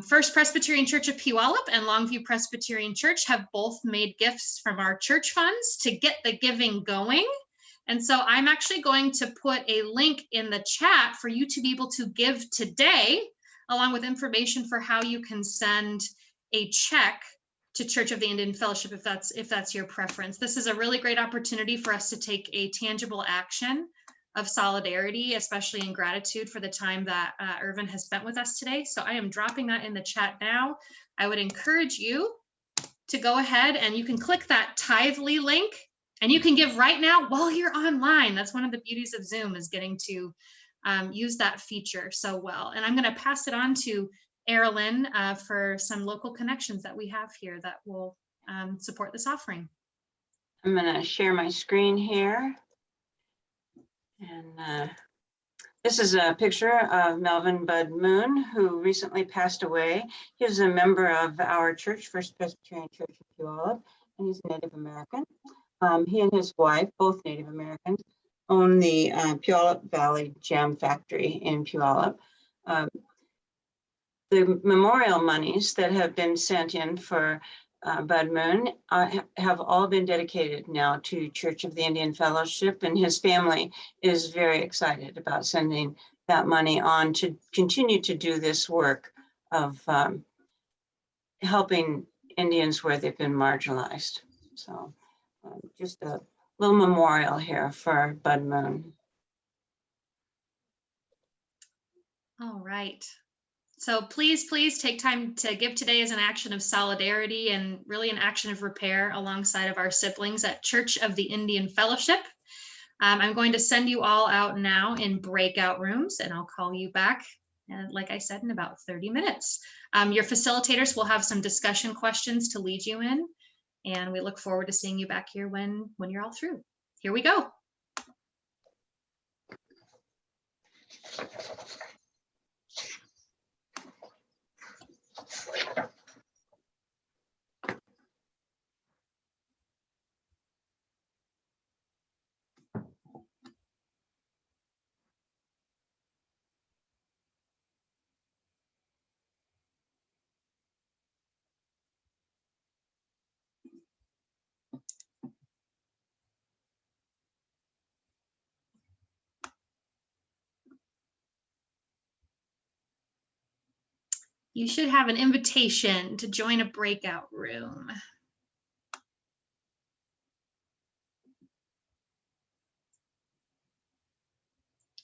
First Presbyterian Church of Puyallup and Longview Presbyterian Church have both made gifts from our church funds to get the giving going. And so I'm actually going to put a link in the chat for you to be able to give today, along with information for how you can send a check to Church of the Indian Fellowship if that's your preference. This is a really great opportunity for us to take a tangible action of solidarity, especially in gratitude for the time that Irvin has spent with us today. So I am dropping that in the chat now. I would encourage you to go ahead and you can click that Tithely link and you can give right now while you're online. That's one of the beauties of Zoom, is getting to use that feature so well. And I'm going to pass it on to Erilyn for some local connections that we have here that will support this offering. I'm going to share my screen here. And this is a picture of Melvin Bud Moon, who recently passed away. He was a member of our church, First Presbyterian Church of Puyallup, and he's Native American. He and his wife, both Native Americans, own the Puyallup Valley Jam Factory in Puyallup. The memorial monies that have been sent in for Bud Moon have all been dedicated now to Church of the Indian Fellowship, and his family is very excited about sending that money on to continue to do this work of helping Indians where they've been marginalized. So just a little memorial here for Bud Moon. All right. So please take time to give today as an action of solidarity and really an action of repair alongside of our siblings at Church of the Indian Fellowship. I'm going to send you all out now in breakout rooms, and I'll call you back, like I said, in about 30 minutes. Your facilitators will have some discussion questions to lead you in, and we look forward to seeing you back here when you're all through. Here we go. You should have an invitation to join a breakout room.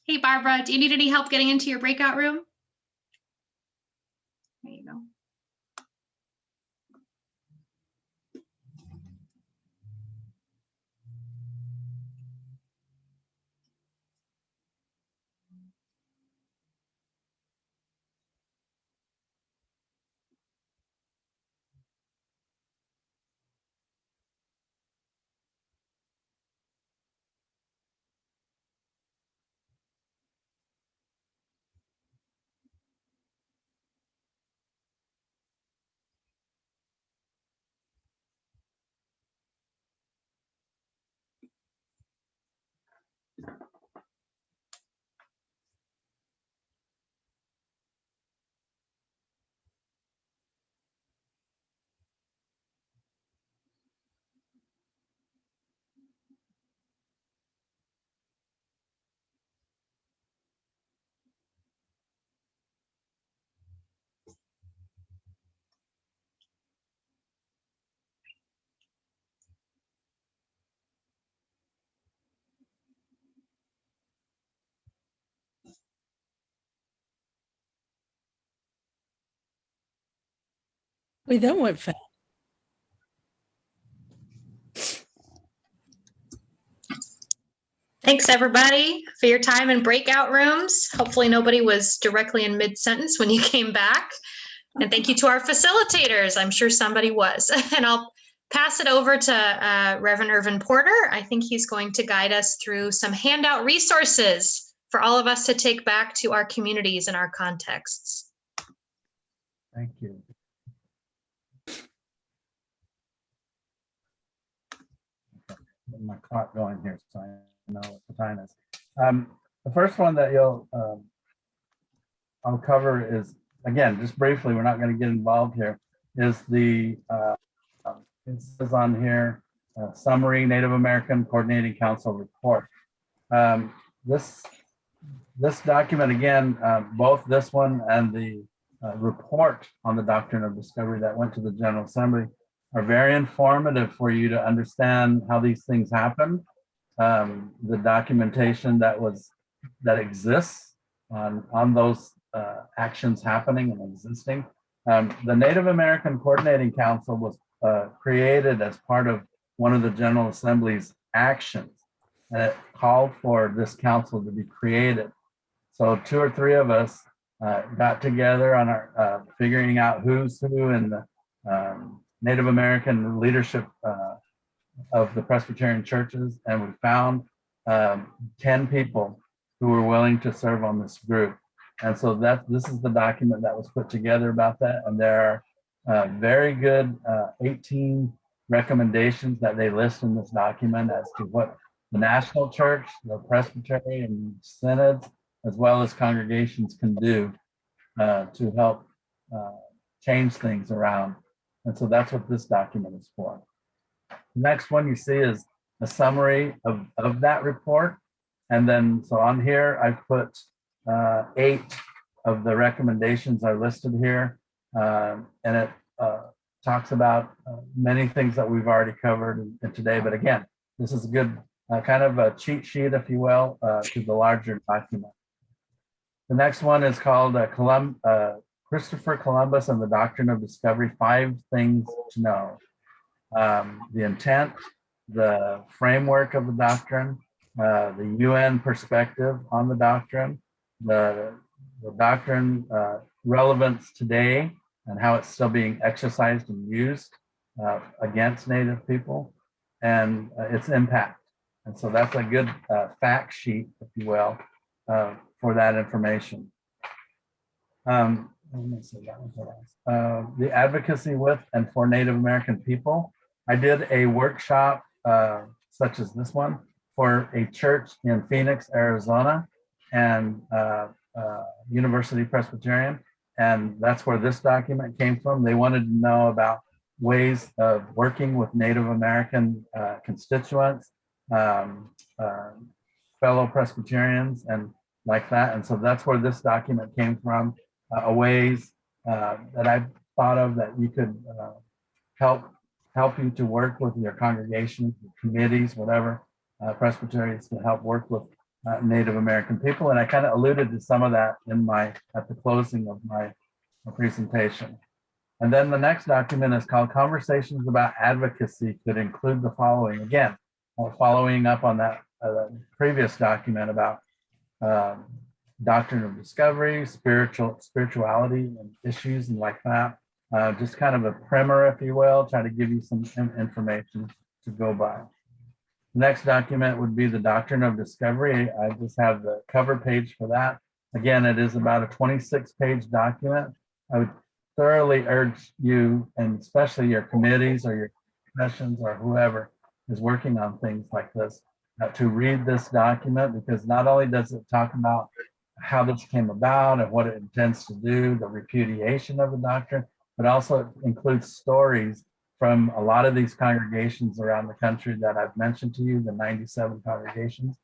Hey, Barbara, do you need any help getting into your breakout room? There you go. We that went fast. Thanks, everybody, for your time in breakout rooms. Hopefully nobody was directly in mid-sentence when you came back. And thank you to our facilitators. I'm sure somebody was. And I'll pass it over to Reverend Irvin Porter. I think he's going to guide us through some handout resources for all of us to take back to our communities and our contexts. Thank you. Get my clock going here so I know what the time is. The first one that I'll cover is, again, just briefly, we're not going to get involved here, is the, it says on here, summary Native American Coordinating Council report. This document, again, both this one and the report on the doctrine of discovery that went to the General Assembly are very informative for you to understand how these things happen. The documentation that exists on those actions happening and existing. The Native American Coordinating Council was created as part of one of the General Assembly's actions, and it called for this council to be created. So 2 or 3 of us got together on our figuring out who's who in the Native American leadership of the Presbyterian churches, and we found 10 people who were willing to serve on this group. And so this is the document that was put together about that, and there are very good 18 recommendations that they list in this document as to what the national church, the Presbytery, and synods, as well as congregations can do to help change things around. And so that's what this document is for. The next one you see is a summary of that report. And then, so on here, I put 8 of the recommendations are listed here. And talks about many things that we've already covered in today. But again, this is a good kind of a cheat sheet, if you will, to the larger document. The next one is called Christopher Columbus and the Doctrine of Discovery, 5 Things to Know. The intent, the framework of the doctrine, the UN perspective on the doctrine, the doctrine relevance today and how it's still being exercised and used against Native people, and its impact. And so that's a good fact sheet, if you will, for that information. The advocacy with and for Native American people. I did a workshop such as this one for a church in Phoenix, Arizona, and University Presbyterian. And that's where this document came from. They wanted to know about ways of working with Native American constituents, fellow Presbyterians, and like that. And so that's where this document came from, ways that I thought of that you could help you to work with your congregations, committees, whatever, presbyteries to help work with Native American people. And I kind of alluded to some of that at the closing of my presentation. And then the next document is called Conversations About Advocacy, could include the following. Again, following up on that previous document about doctrine of discovery, spirituality and issues and like that. Just kind of a primer, if you will, try to give you some information to go by. The next document would be the Doctrine of Discovery. I just have the cover page for that. Again, it is about a 26-page document. I would thoroughly urge you, and especially your committees or your sessions or whoever is working on things like this, to read this document, because not only does it talk about how this came about and what it intends to do, the repudiation of the doctrine, but also it includes stories from a lot of these congregations around the country that I've mentioned to you, the 97 congregations,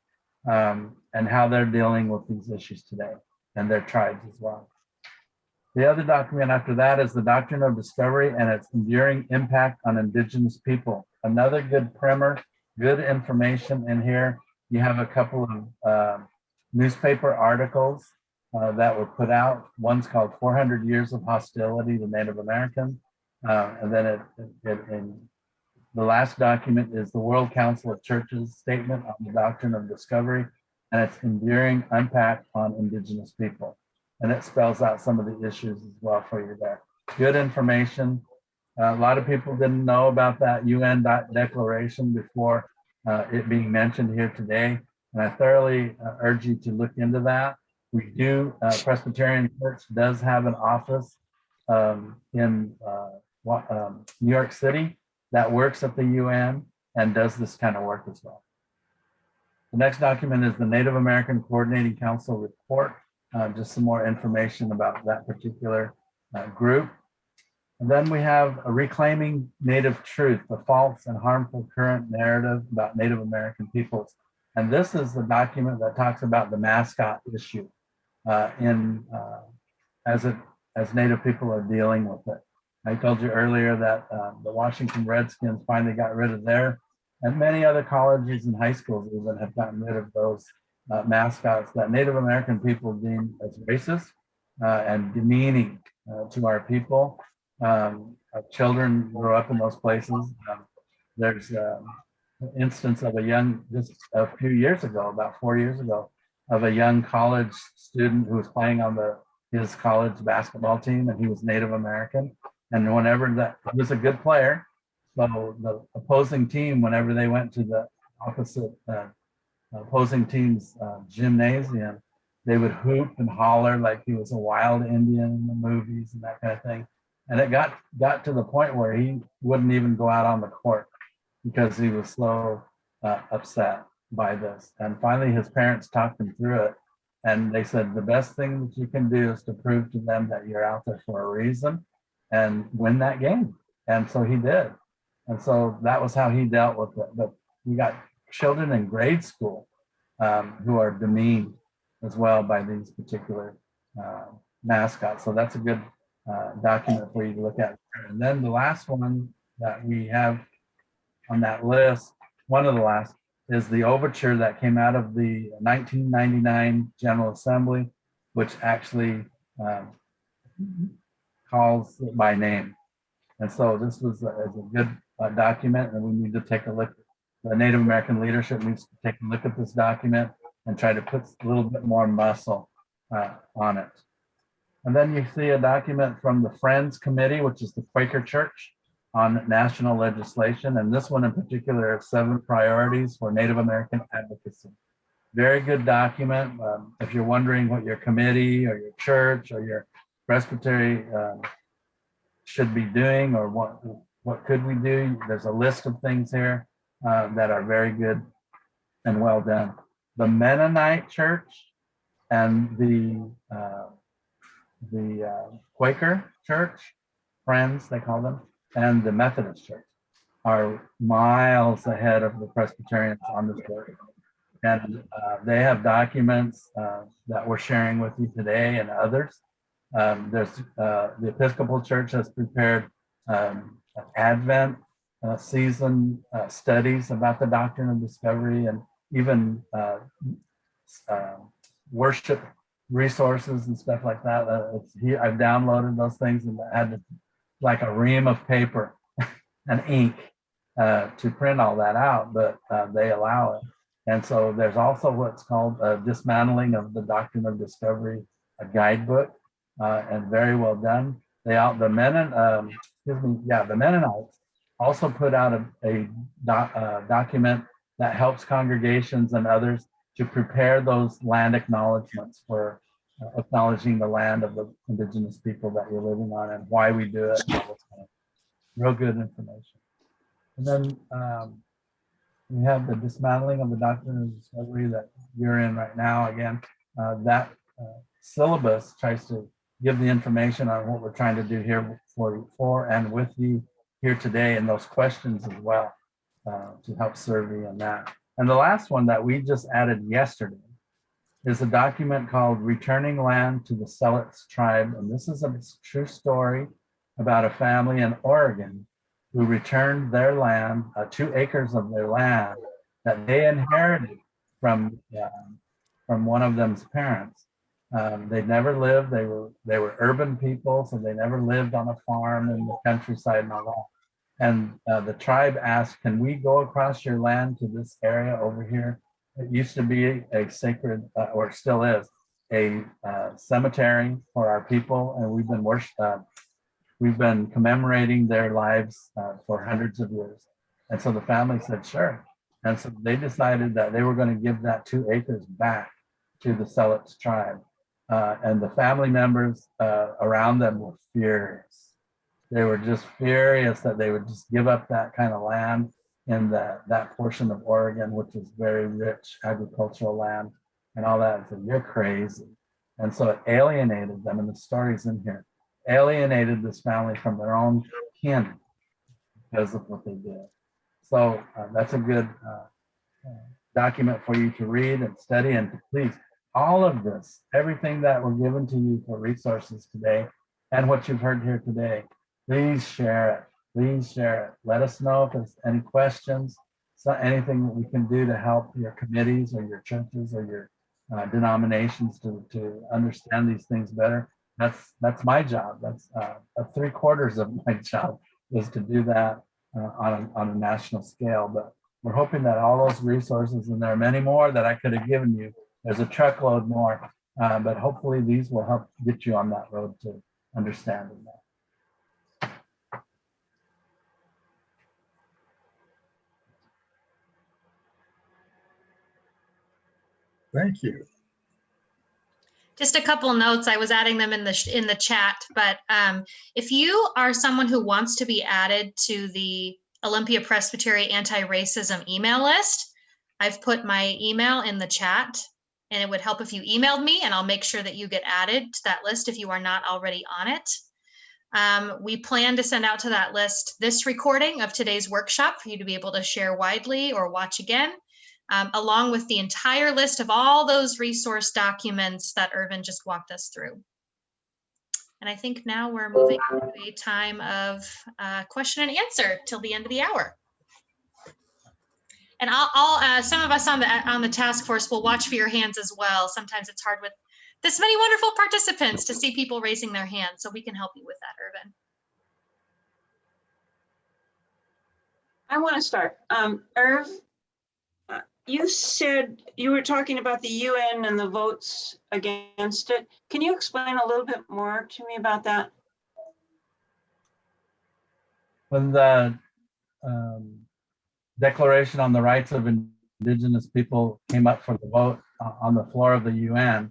and how they're dealing with these issues today, and their tribes as well. The other document after that is the Doctrine of Discovery and its enduring impact on Indigenous people. Another good primer, good information in here. You have a couple of newspaper articles that were put out. One's called 400 Years of Hostility to Native Americans. And then the last document is the World Council of Churches statement on the Doctrine of Discovery and its enduring impact on Indigenous people. And it spells out some of the issues as well for you there. Good information. A lot of people didn't know about that UN declaration before it being mentioned here today. And I thoroughly urge you to look into that. We do, Presbyterian Church does have an office in New York City that works at the UN and does this kind of work as well. The next document is the Native American Coordinating Council report, just some more information about that particular group. And then we have a Reclaiming Native Truth, the false and harmful current narrative about Native American peoples. And this is the document that talks about the mascot issue as Native people are dealing with it. I told you earlier that the Washington Redskins finally got rid of their, and many other colleges and high schools even have gotten rid of those mascots that Native American people deem as racist and demeaning to our people. Our children grow up in those places. There's an instance of just a few years ago, about 4 years ago, of a young college student who was playing on his college basketball team, and he was Native American. And whenever he was a good player, so the opposing team, whenever they went to the opposite opposing team's gymnasium, they would hoop and holler like he was a wild Indian in the movies and that kind of thing. And it got to the point where he wouldn't even go out on the court because he was so upset by this. And finally, his parents talked him through it. And they said, the best thing that you can do is to prove to them that you're out there for a reason and win that game. And so he did. And so that was how he dealt with it. But we got children in grade school who are demeaned as well by these particular mascots. So that's a good document for you to look at. And then the last one that we have on that list, one of the last, is the overture that came out of the 1999 General Assembly, which actually calls it by name. And so this was a good document, and we need to take a look. The Native American leadership needs to take a look at this document and try to put a little bit more muscle on it. And then you see a document from the Friends Committee, which is the Quaker Church, on national legislation. And this one in particular, 7 priorities for Native American advocacy. Very good document. If you're wondering what your committee or your church or your presbytery should be doing, or what could we do, there's a list of things here that are very good and well done. The Mennonite Church and the Quaker Church, Friends they call them, and the Methodist Church are miles ahead of the Presbyterians on this work. And they have documents that we're sharing with you today and others. There's the Episcopal Church has prepared Advent season studies about the doctrine of discovery, and even worship resources and stuff like that. I've downloaded those things and had like a ream of paper and ink to print all that out, but they allow it. And so there's also what's called Dismantling of the Doctrine of Discovery, a guidebook, and very well done. The Mennonites also put out a document that helps congregations and others to prepare those land acknowledgements for acknowledging the land of the indigenous people that you're living on and why we do it. Real good information. And then we have the Dismantling of the Doctrine of Discovery that you're in right now. Again, that syllabus tries to give the information on what we're trying to do here for and with you here today, and those questions as well to help serve you in that. And the last one that we just added yesterday is a document called Returning Land to the Selets Tribe. And this is a true story about a family in Oregon who returned their land, 2 acres of their land that they inherited from one of them's parents. They never lived, they were urban people, so they never lived on a farm in the countryside and all that. And the tribe asked, can we go across your land to this area over here? It used to be a sacred, or still is, a cemetery for our people, and we've been commemorating their lives for hundreds of years. And so the family said, sure. And so they decided that they were going to give that 2 acres back to the Selets tribe. And the family members around them were furious. They were just furious that they would just give up that kind of land in that portion of Oregon, which is very rich agricultural land and all that. So you're crazy. And so it alienated them, and the story's in here, alienated this family from their own kin because of what they did. So that's a good document for you to read and study. And please, all of this, everything that we're given to you for resources today and what you've heard here today, please share it. Please share it. Let us know if there's any questions, anything that we can do to help your committees or your churches or your denominations to understand these things better. That's my job. That's 3/4 of my job is to do that on a national scale. But we're hoping that all those resources, and there are many more that I could have given you. There's a truckload more, but hopefully these will help get you on that road to understanding that. Thank you. Just a couple notes. I was adding them in the chat, but if you are someone who wants to be added to the Olympia Presbytery Anti-Racism email list, I've put my email in the chat, and it would help if you emailed me, and I'll make sure that you get added to that list if you are not already on it. We plan to send out to that list this recording of today's workshop for you to be able to share widely or watch again. Along with the entire list of all those resource documents that Irvin just walked us through. And I think now we're moving to a time of question and answer till the end of the hour. And I'll some of us on the task force will watch for your hands as well. Sometimes it's hard with this many wonderful participants to see people raising their hands, so we can help you with that, Irvin. I want to start. Irv, you said you were talking about the UN and the votes against it. Can you explain a little bit more to me about that? When the Declaration on the Rights of Indigenous People came up for the vote on the floor of the UN,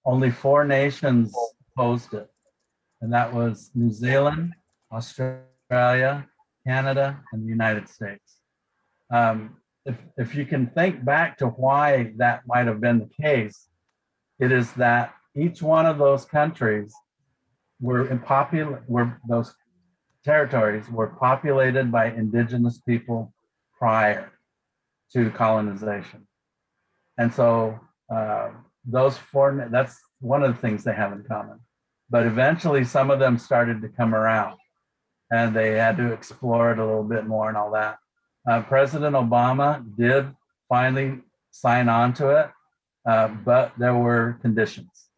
only 4 nations opposed it. And that was New Zealand, Australia, Canada, and the United States. If you can think back to why that might have been the case, it is that each one of those countries those territories were populated by indigenous people prior to colonization. And so those 4, that's one of the things they have in common. But eventually some of them started to come around and they had to explore it a little bit more and all that. President Obama did finally sign on to it, but there were conditions.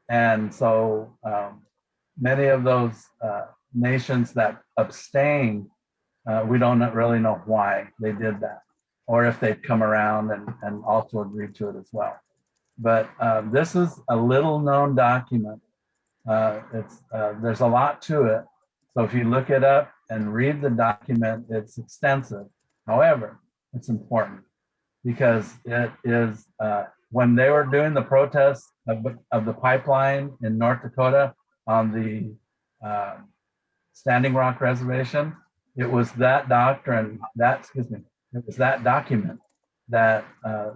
And so many of those nations that abstained, we don't really know why they did that, or if they'd come around and also agreed to it as well. But this is a little known document. There's a lot to it. So if you look it up and read the document, it's extensive. However, it's important because it is, when they were doing the protests of the pipeline in North Dakota on the Standing Rock Reservation, it was that doctrine, it was that document that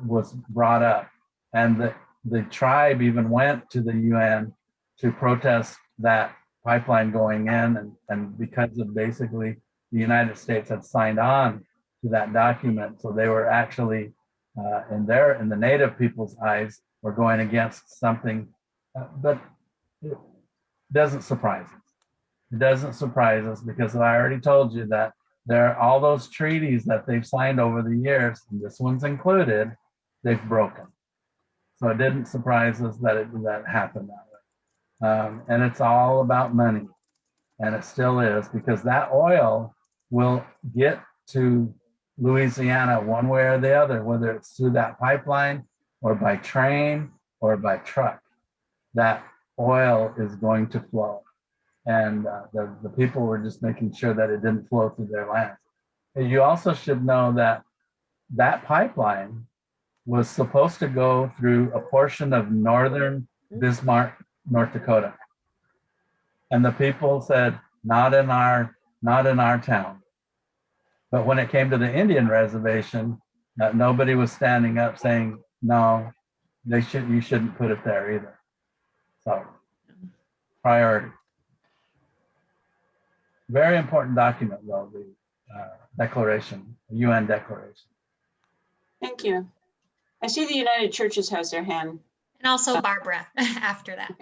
was brought up. And the tribe even went to the UN to protest that pipeline going in, and because of basically the United States had signed on to that document, so they were actually in the native people's eyes were going against something, but it doesn't surprise us. It doesn't surprise us because I already told you that there are all those treaties that they've signed over the years, and this one's included, they've broken. So it didn't surprise us that that happened that way. And it's all about money, and it still is, because that oil will get to Louisiana one way or the other, whether it's through that pipeline or by train or by truck. That oil is going to flow, and the people were just making sure that it didn't flow through their lands. And you also should know that that pipeline was supposed to go through a portion of northern Bismarck, North Dakota. And the people said, not in our town. But when it came to the Indian reservation, nobody was standing up saying, no, you shouldn't put it there either. So, priority. Very important document though, the declaration, the UN declaration. Thank you. I see the United Churches has their hand. And also Barbara after that.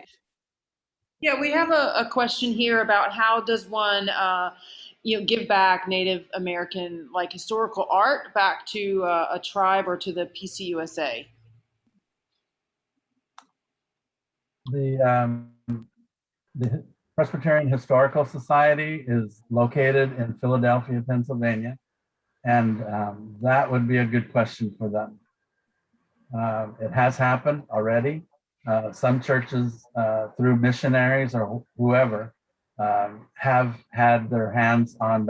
Yeah, we have a question here about how does one, give back Native American historical art back to a tribe or to the PCUSA? The Presbyterian Historical Society is located in Philadelphia, Pennsylvania, and that would be a good question for them. It has happened already. Some churches, through missionaries or whoever, have had their hands on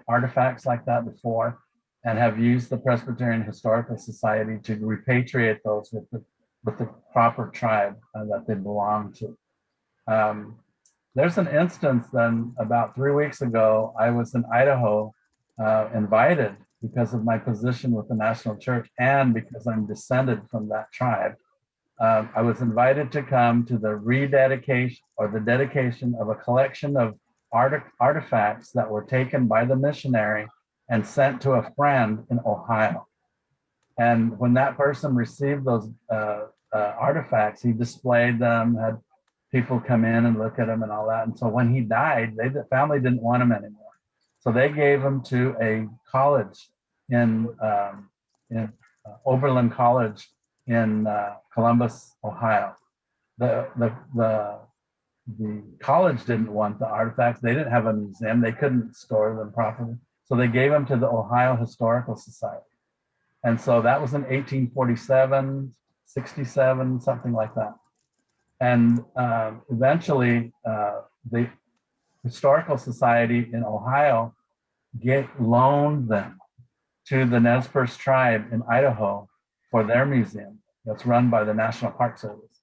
artifacts like that before, and have used the Presbyterian Historical Society to repatriate those with the proper tribe that they belong to. There's an instance then about 3 weeks ago, I was in Idaho, invited because of my position with the National Church and because I'm descended from that tribe. I was invited to come to the rededication or the dedication of a collection of artifacts that were taken by the missionary and sent to a friend in Ohio. And when that person received those artifacts, he displayed them, had people come in and look at him and all that. And so when he died, the family didn't want him anymore. So they gave him to a college in Oberlin College in Columbus, Ohio. The college didn't want the artifacts. They didn't have a museum. They couldn't store them properly. So they gave them to the Ohio Historical Society. And so that was in 1847, 67, something like that. And eventually the Historical Society in Ohio loaned them to the Nez Perce tribe in Idaho for their museum that's run by the National Park Service.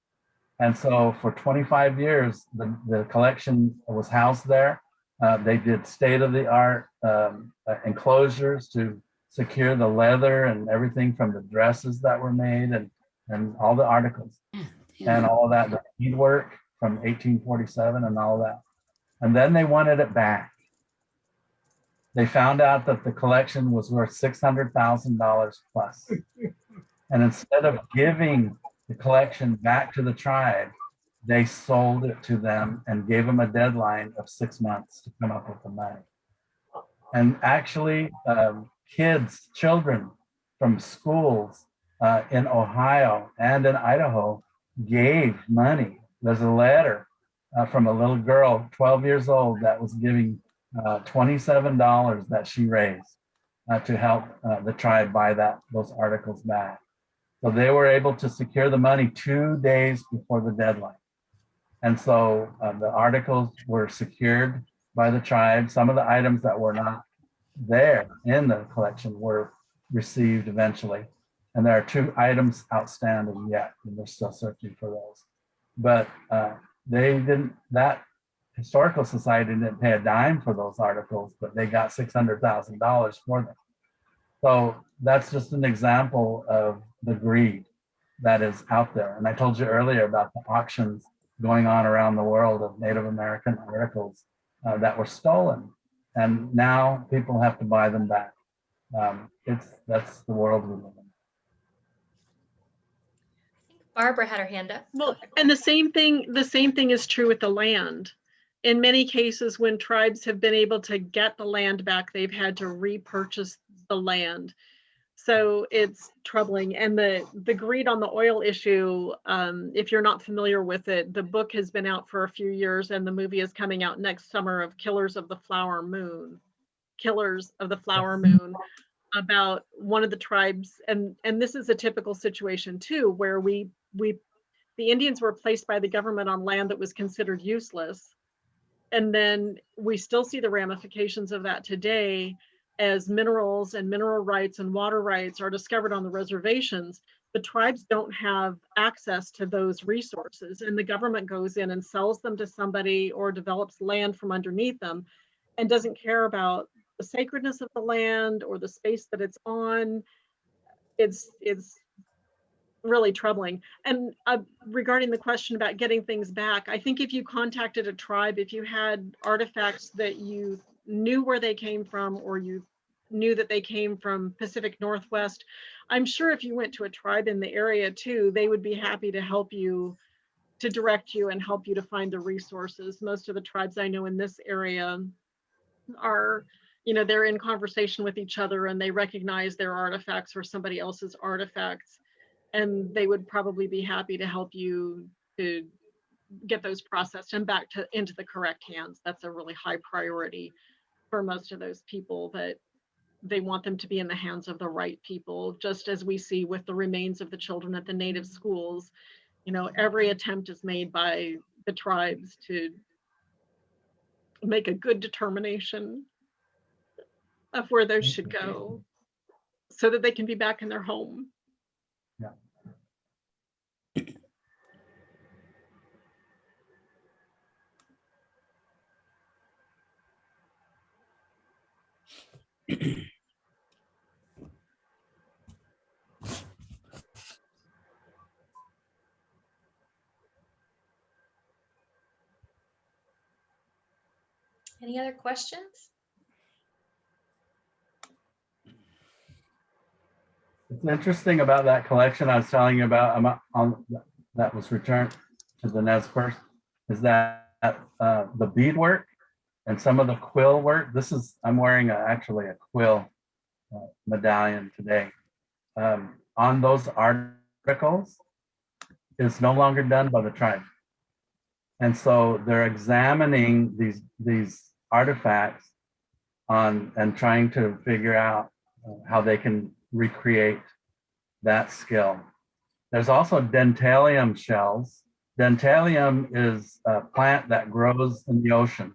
And so for 25 years, the collection was housed there. They did state-of-the-art enclosures to secure the leather and everything from the dresses that were made and all the articles and all of that, the beadwork from 1847 and all that. And then they wanted it back. They found out that the collection was worth $600,000 plus. And instead of giving the collection back to the tribe, they sold it to them and gave them a deadline of 6 months to come up with the money. And actually, children from schools in Ohio and in Idaho gave money. There's a letter from a little girl, 12 years old, that was giving $27 that she raised to help the tribe buy those articles back. So they were able to secure the money 2 days before the deadline. And so the articles were secured by the tribe. Some of the items that were not there in the collection were received eventually. And there are 2 items outstanding yet, and they're still searching for those. But that Historical Society didn't pay a dime for those articles, but they got $600,000 for them. So that's just an example of the greed that is out there. And I told you earlier about the auctions going on around the world of Native American articles that were stolen. And now people have to buy them back. That's the world we live in. Barbara had her hand up. Well, and the same thing is true with the land. In many cases, when tribes have been able to get the land back, they've had to repurchase the land. So it's troubling. And the greed on the oil issue, if you're not familiar with it, the book has been out for a few years and the movie is coming out next summer of Killers of the Flower Moon, about one of the tribes. And this is a typical situation too, where the Indians were placed by the government on land that was considered useless. And then we still see the ramifications of that today as minerals and mineral rights and water rights are discovered on the reservations. The tribes don't have access to those resources, and the government goes in and sells them to somebody or develops land from underneath them and doesn't care about the sacredness of the land or the space that it's on. It's really troubling. And regarding the question about getting things back, I think if you contacted a tribe, if you had artifacts that you knew where they came from, or you knew that they came from Pacific Northwest, I'm sure if you went to a tribe in the area too, they would be happy to help you, to direct you and help you to find the resources. Most of the tribes I know in this area are, they're in conversation with each other and they recognize their artifacts or somebody else's artifacts. And they would probably be happy to help you to get those processed and back into the correct hands. That's a really high priority for most of those people, that they want them to be in the hands of the right people, just as we see with the remains of the children at the Native schools. Every attempt is made by the tribes to make a good determination of where those should go so that they can be back in their home. Yeah. Any other questions? It's interesting about that collection I was telling you about that was returned to the Nez Perce. is that the beadwork and some of the quill work. I'm wearing actually a quill medallion today. On those articles is no longer done by the tribe. And so they're examining these artifacts and trying to figure out how they can recreate that skill. There's also dentalium shells. Dentalium is a plant that grows in the ocean.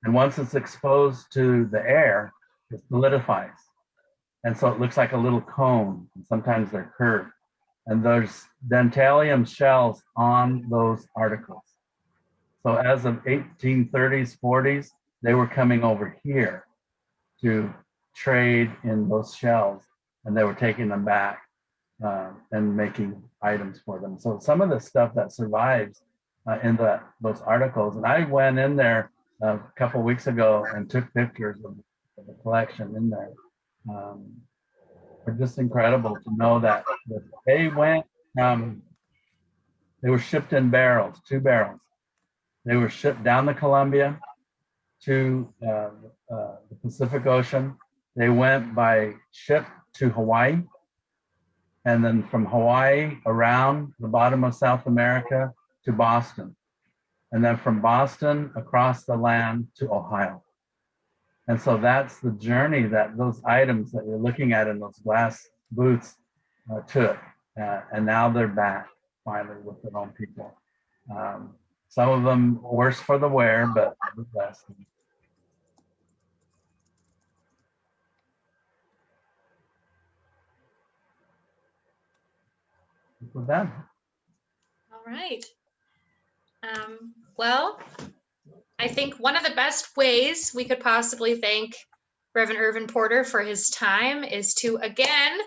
And once it's exposed to the air, it solidifies. And so it looks like a little cone. And sometimes they're curved. And there's dentalium shells on those articles. So as of 1830s, 40s, they were coming over here to trade in those shells, and they were taking them back and making items for them. So some of the stuff that survives in those articles, and I went in there a couple of weeks ago and took pictures of the collection in there. It's just incredible to know that they went from, they were shipped in barrels, 2 barrels. They were shipped down the Columbia to the Pacific Ocean. They went by ship to Hawaii, and then from Hawaii around the bottom of South America to Boston, and then from Boston across the land to Ohio. And so that's the journey that those items that you're looking at in those glass booths took, and now they're back finally with their own people. Some of them worse for the wear, but the best. We're done. All right. Well, I think one of the best ways we could possibly thank Reverend Irvin Porter for his time is to, again,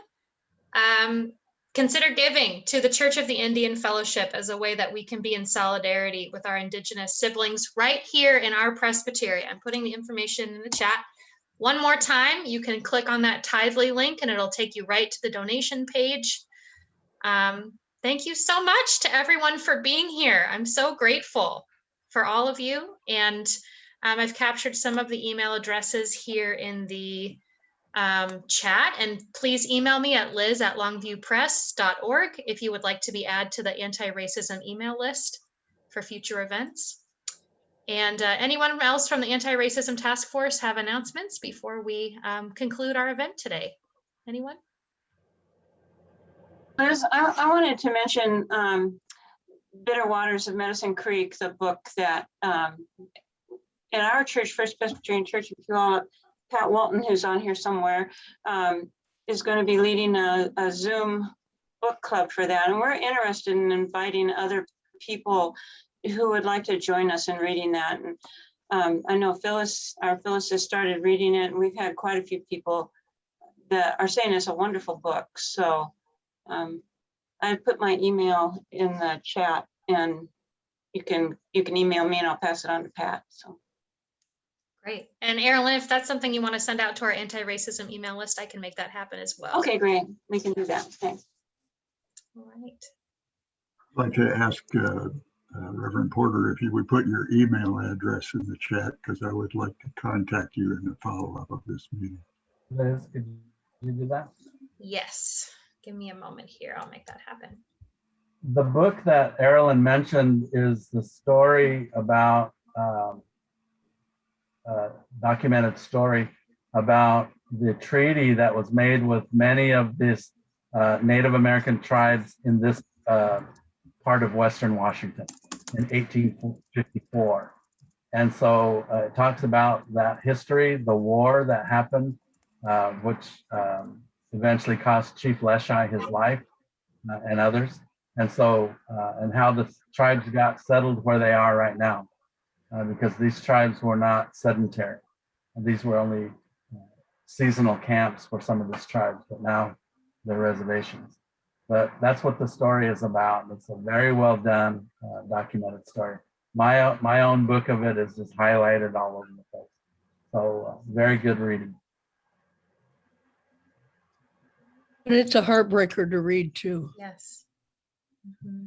consider giving to the Church of the Indian Fellowship as a way that we can be in solidarity with our Indigenous siblings right here in our Presbytery. I'm putting the information in the chat. One more time, you can click on that Tithely link and it'll take you right to the donation page. Thank you so much to everyone for being here. I'm so grateful for all of you. And I've captured some of the email addresses here in the chat, and please email me at liz@longviewpress.org if you would like to be added to the anti-racism email list for future events. And anyone else from the Anti-Racism Task Force have announcements before we conclude our event today? Anyone? Liz, I wanted to mention Bitter Waters of Medicine Creek, the book that in our church, First Presbyterian Church, if you all, Pat Walton, who's on here somewhere, is going to be leading a Zoom book club for that. And we're interested in inviting other people who would like to join us in reading that. And I know Phyllis has started reading it, and we've had quite a few people that are saying it's a wonderful book. So I put my email in the chat, and you can email me and I'll pass it on to Pat. So Great. And Erilyn, if that's something you want to send out to our anti-racism email list, I can make that happen as well. okay, great. We can do that. Thanks. All right. I'd like to ask Reverend Porter if you would put your email address in the chat, because I would like to contact you in the follow-up of this meeting. Liz, could you do that? Yes. Give me a moment here. I'll make that happen. The book that Erilyn mentioned is the story about documented story about the treaty that was made with many of these Native American tribes in this part of Western Washington in 1854. And so it talks about that history, the war that happened, which eventually cost Chief Leschi his life and others. And so, and how the tribes got settled where they are right now. Because these tribes were not sedentary. And these were only seasonal camps for some of these tribes, but now they're reservations. But that's what the story is about. It's a very well done, documented story. My own book of it is just highlighted all over the place. So very good reading. And it's a heartbreaker to read too. Yes. Mm-hmm.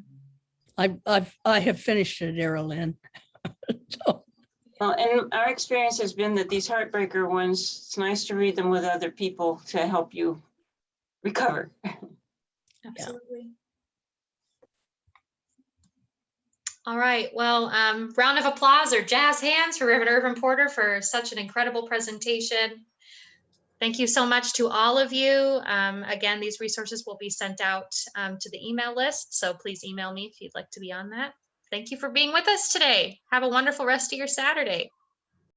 I have finished it, Erilyn. So, Well, and our experience has been that these heartbreaker ones, it's nice to read them with other people to help you recover. Absolutely. All right, well, round of applause or jazz hands for Reverend Irvin Porter for such an incredible presentation. Thank you so much to all of you. Again, these resources will be sent out to the email list, so please email me if you'd like to be on that. Thank you for being with us today. Have a wonderful rest of your Saturday.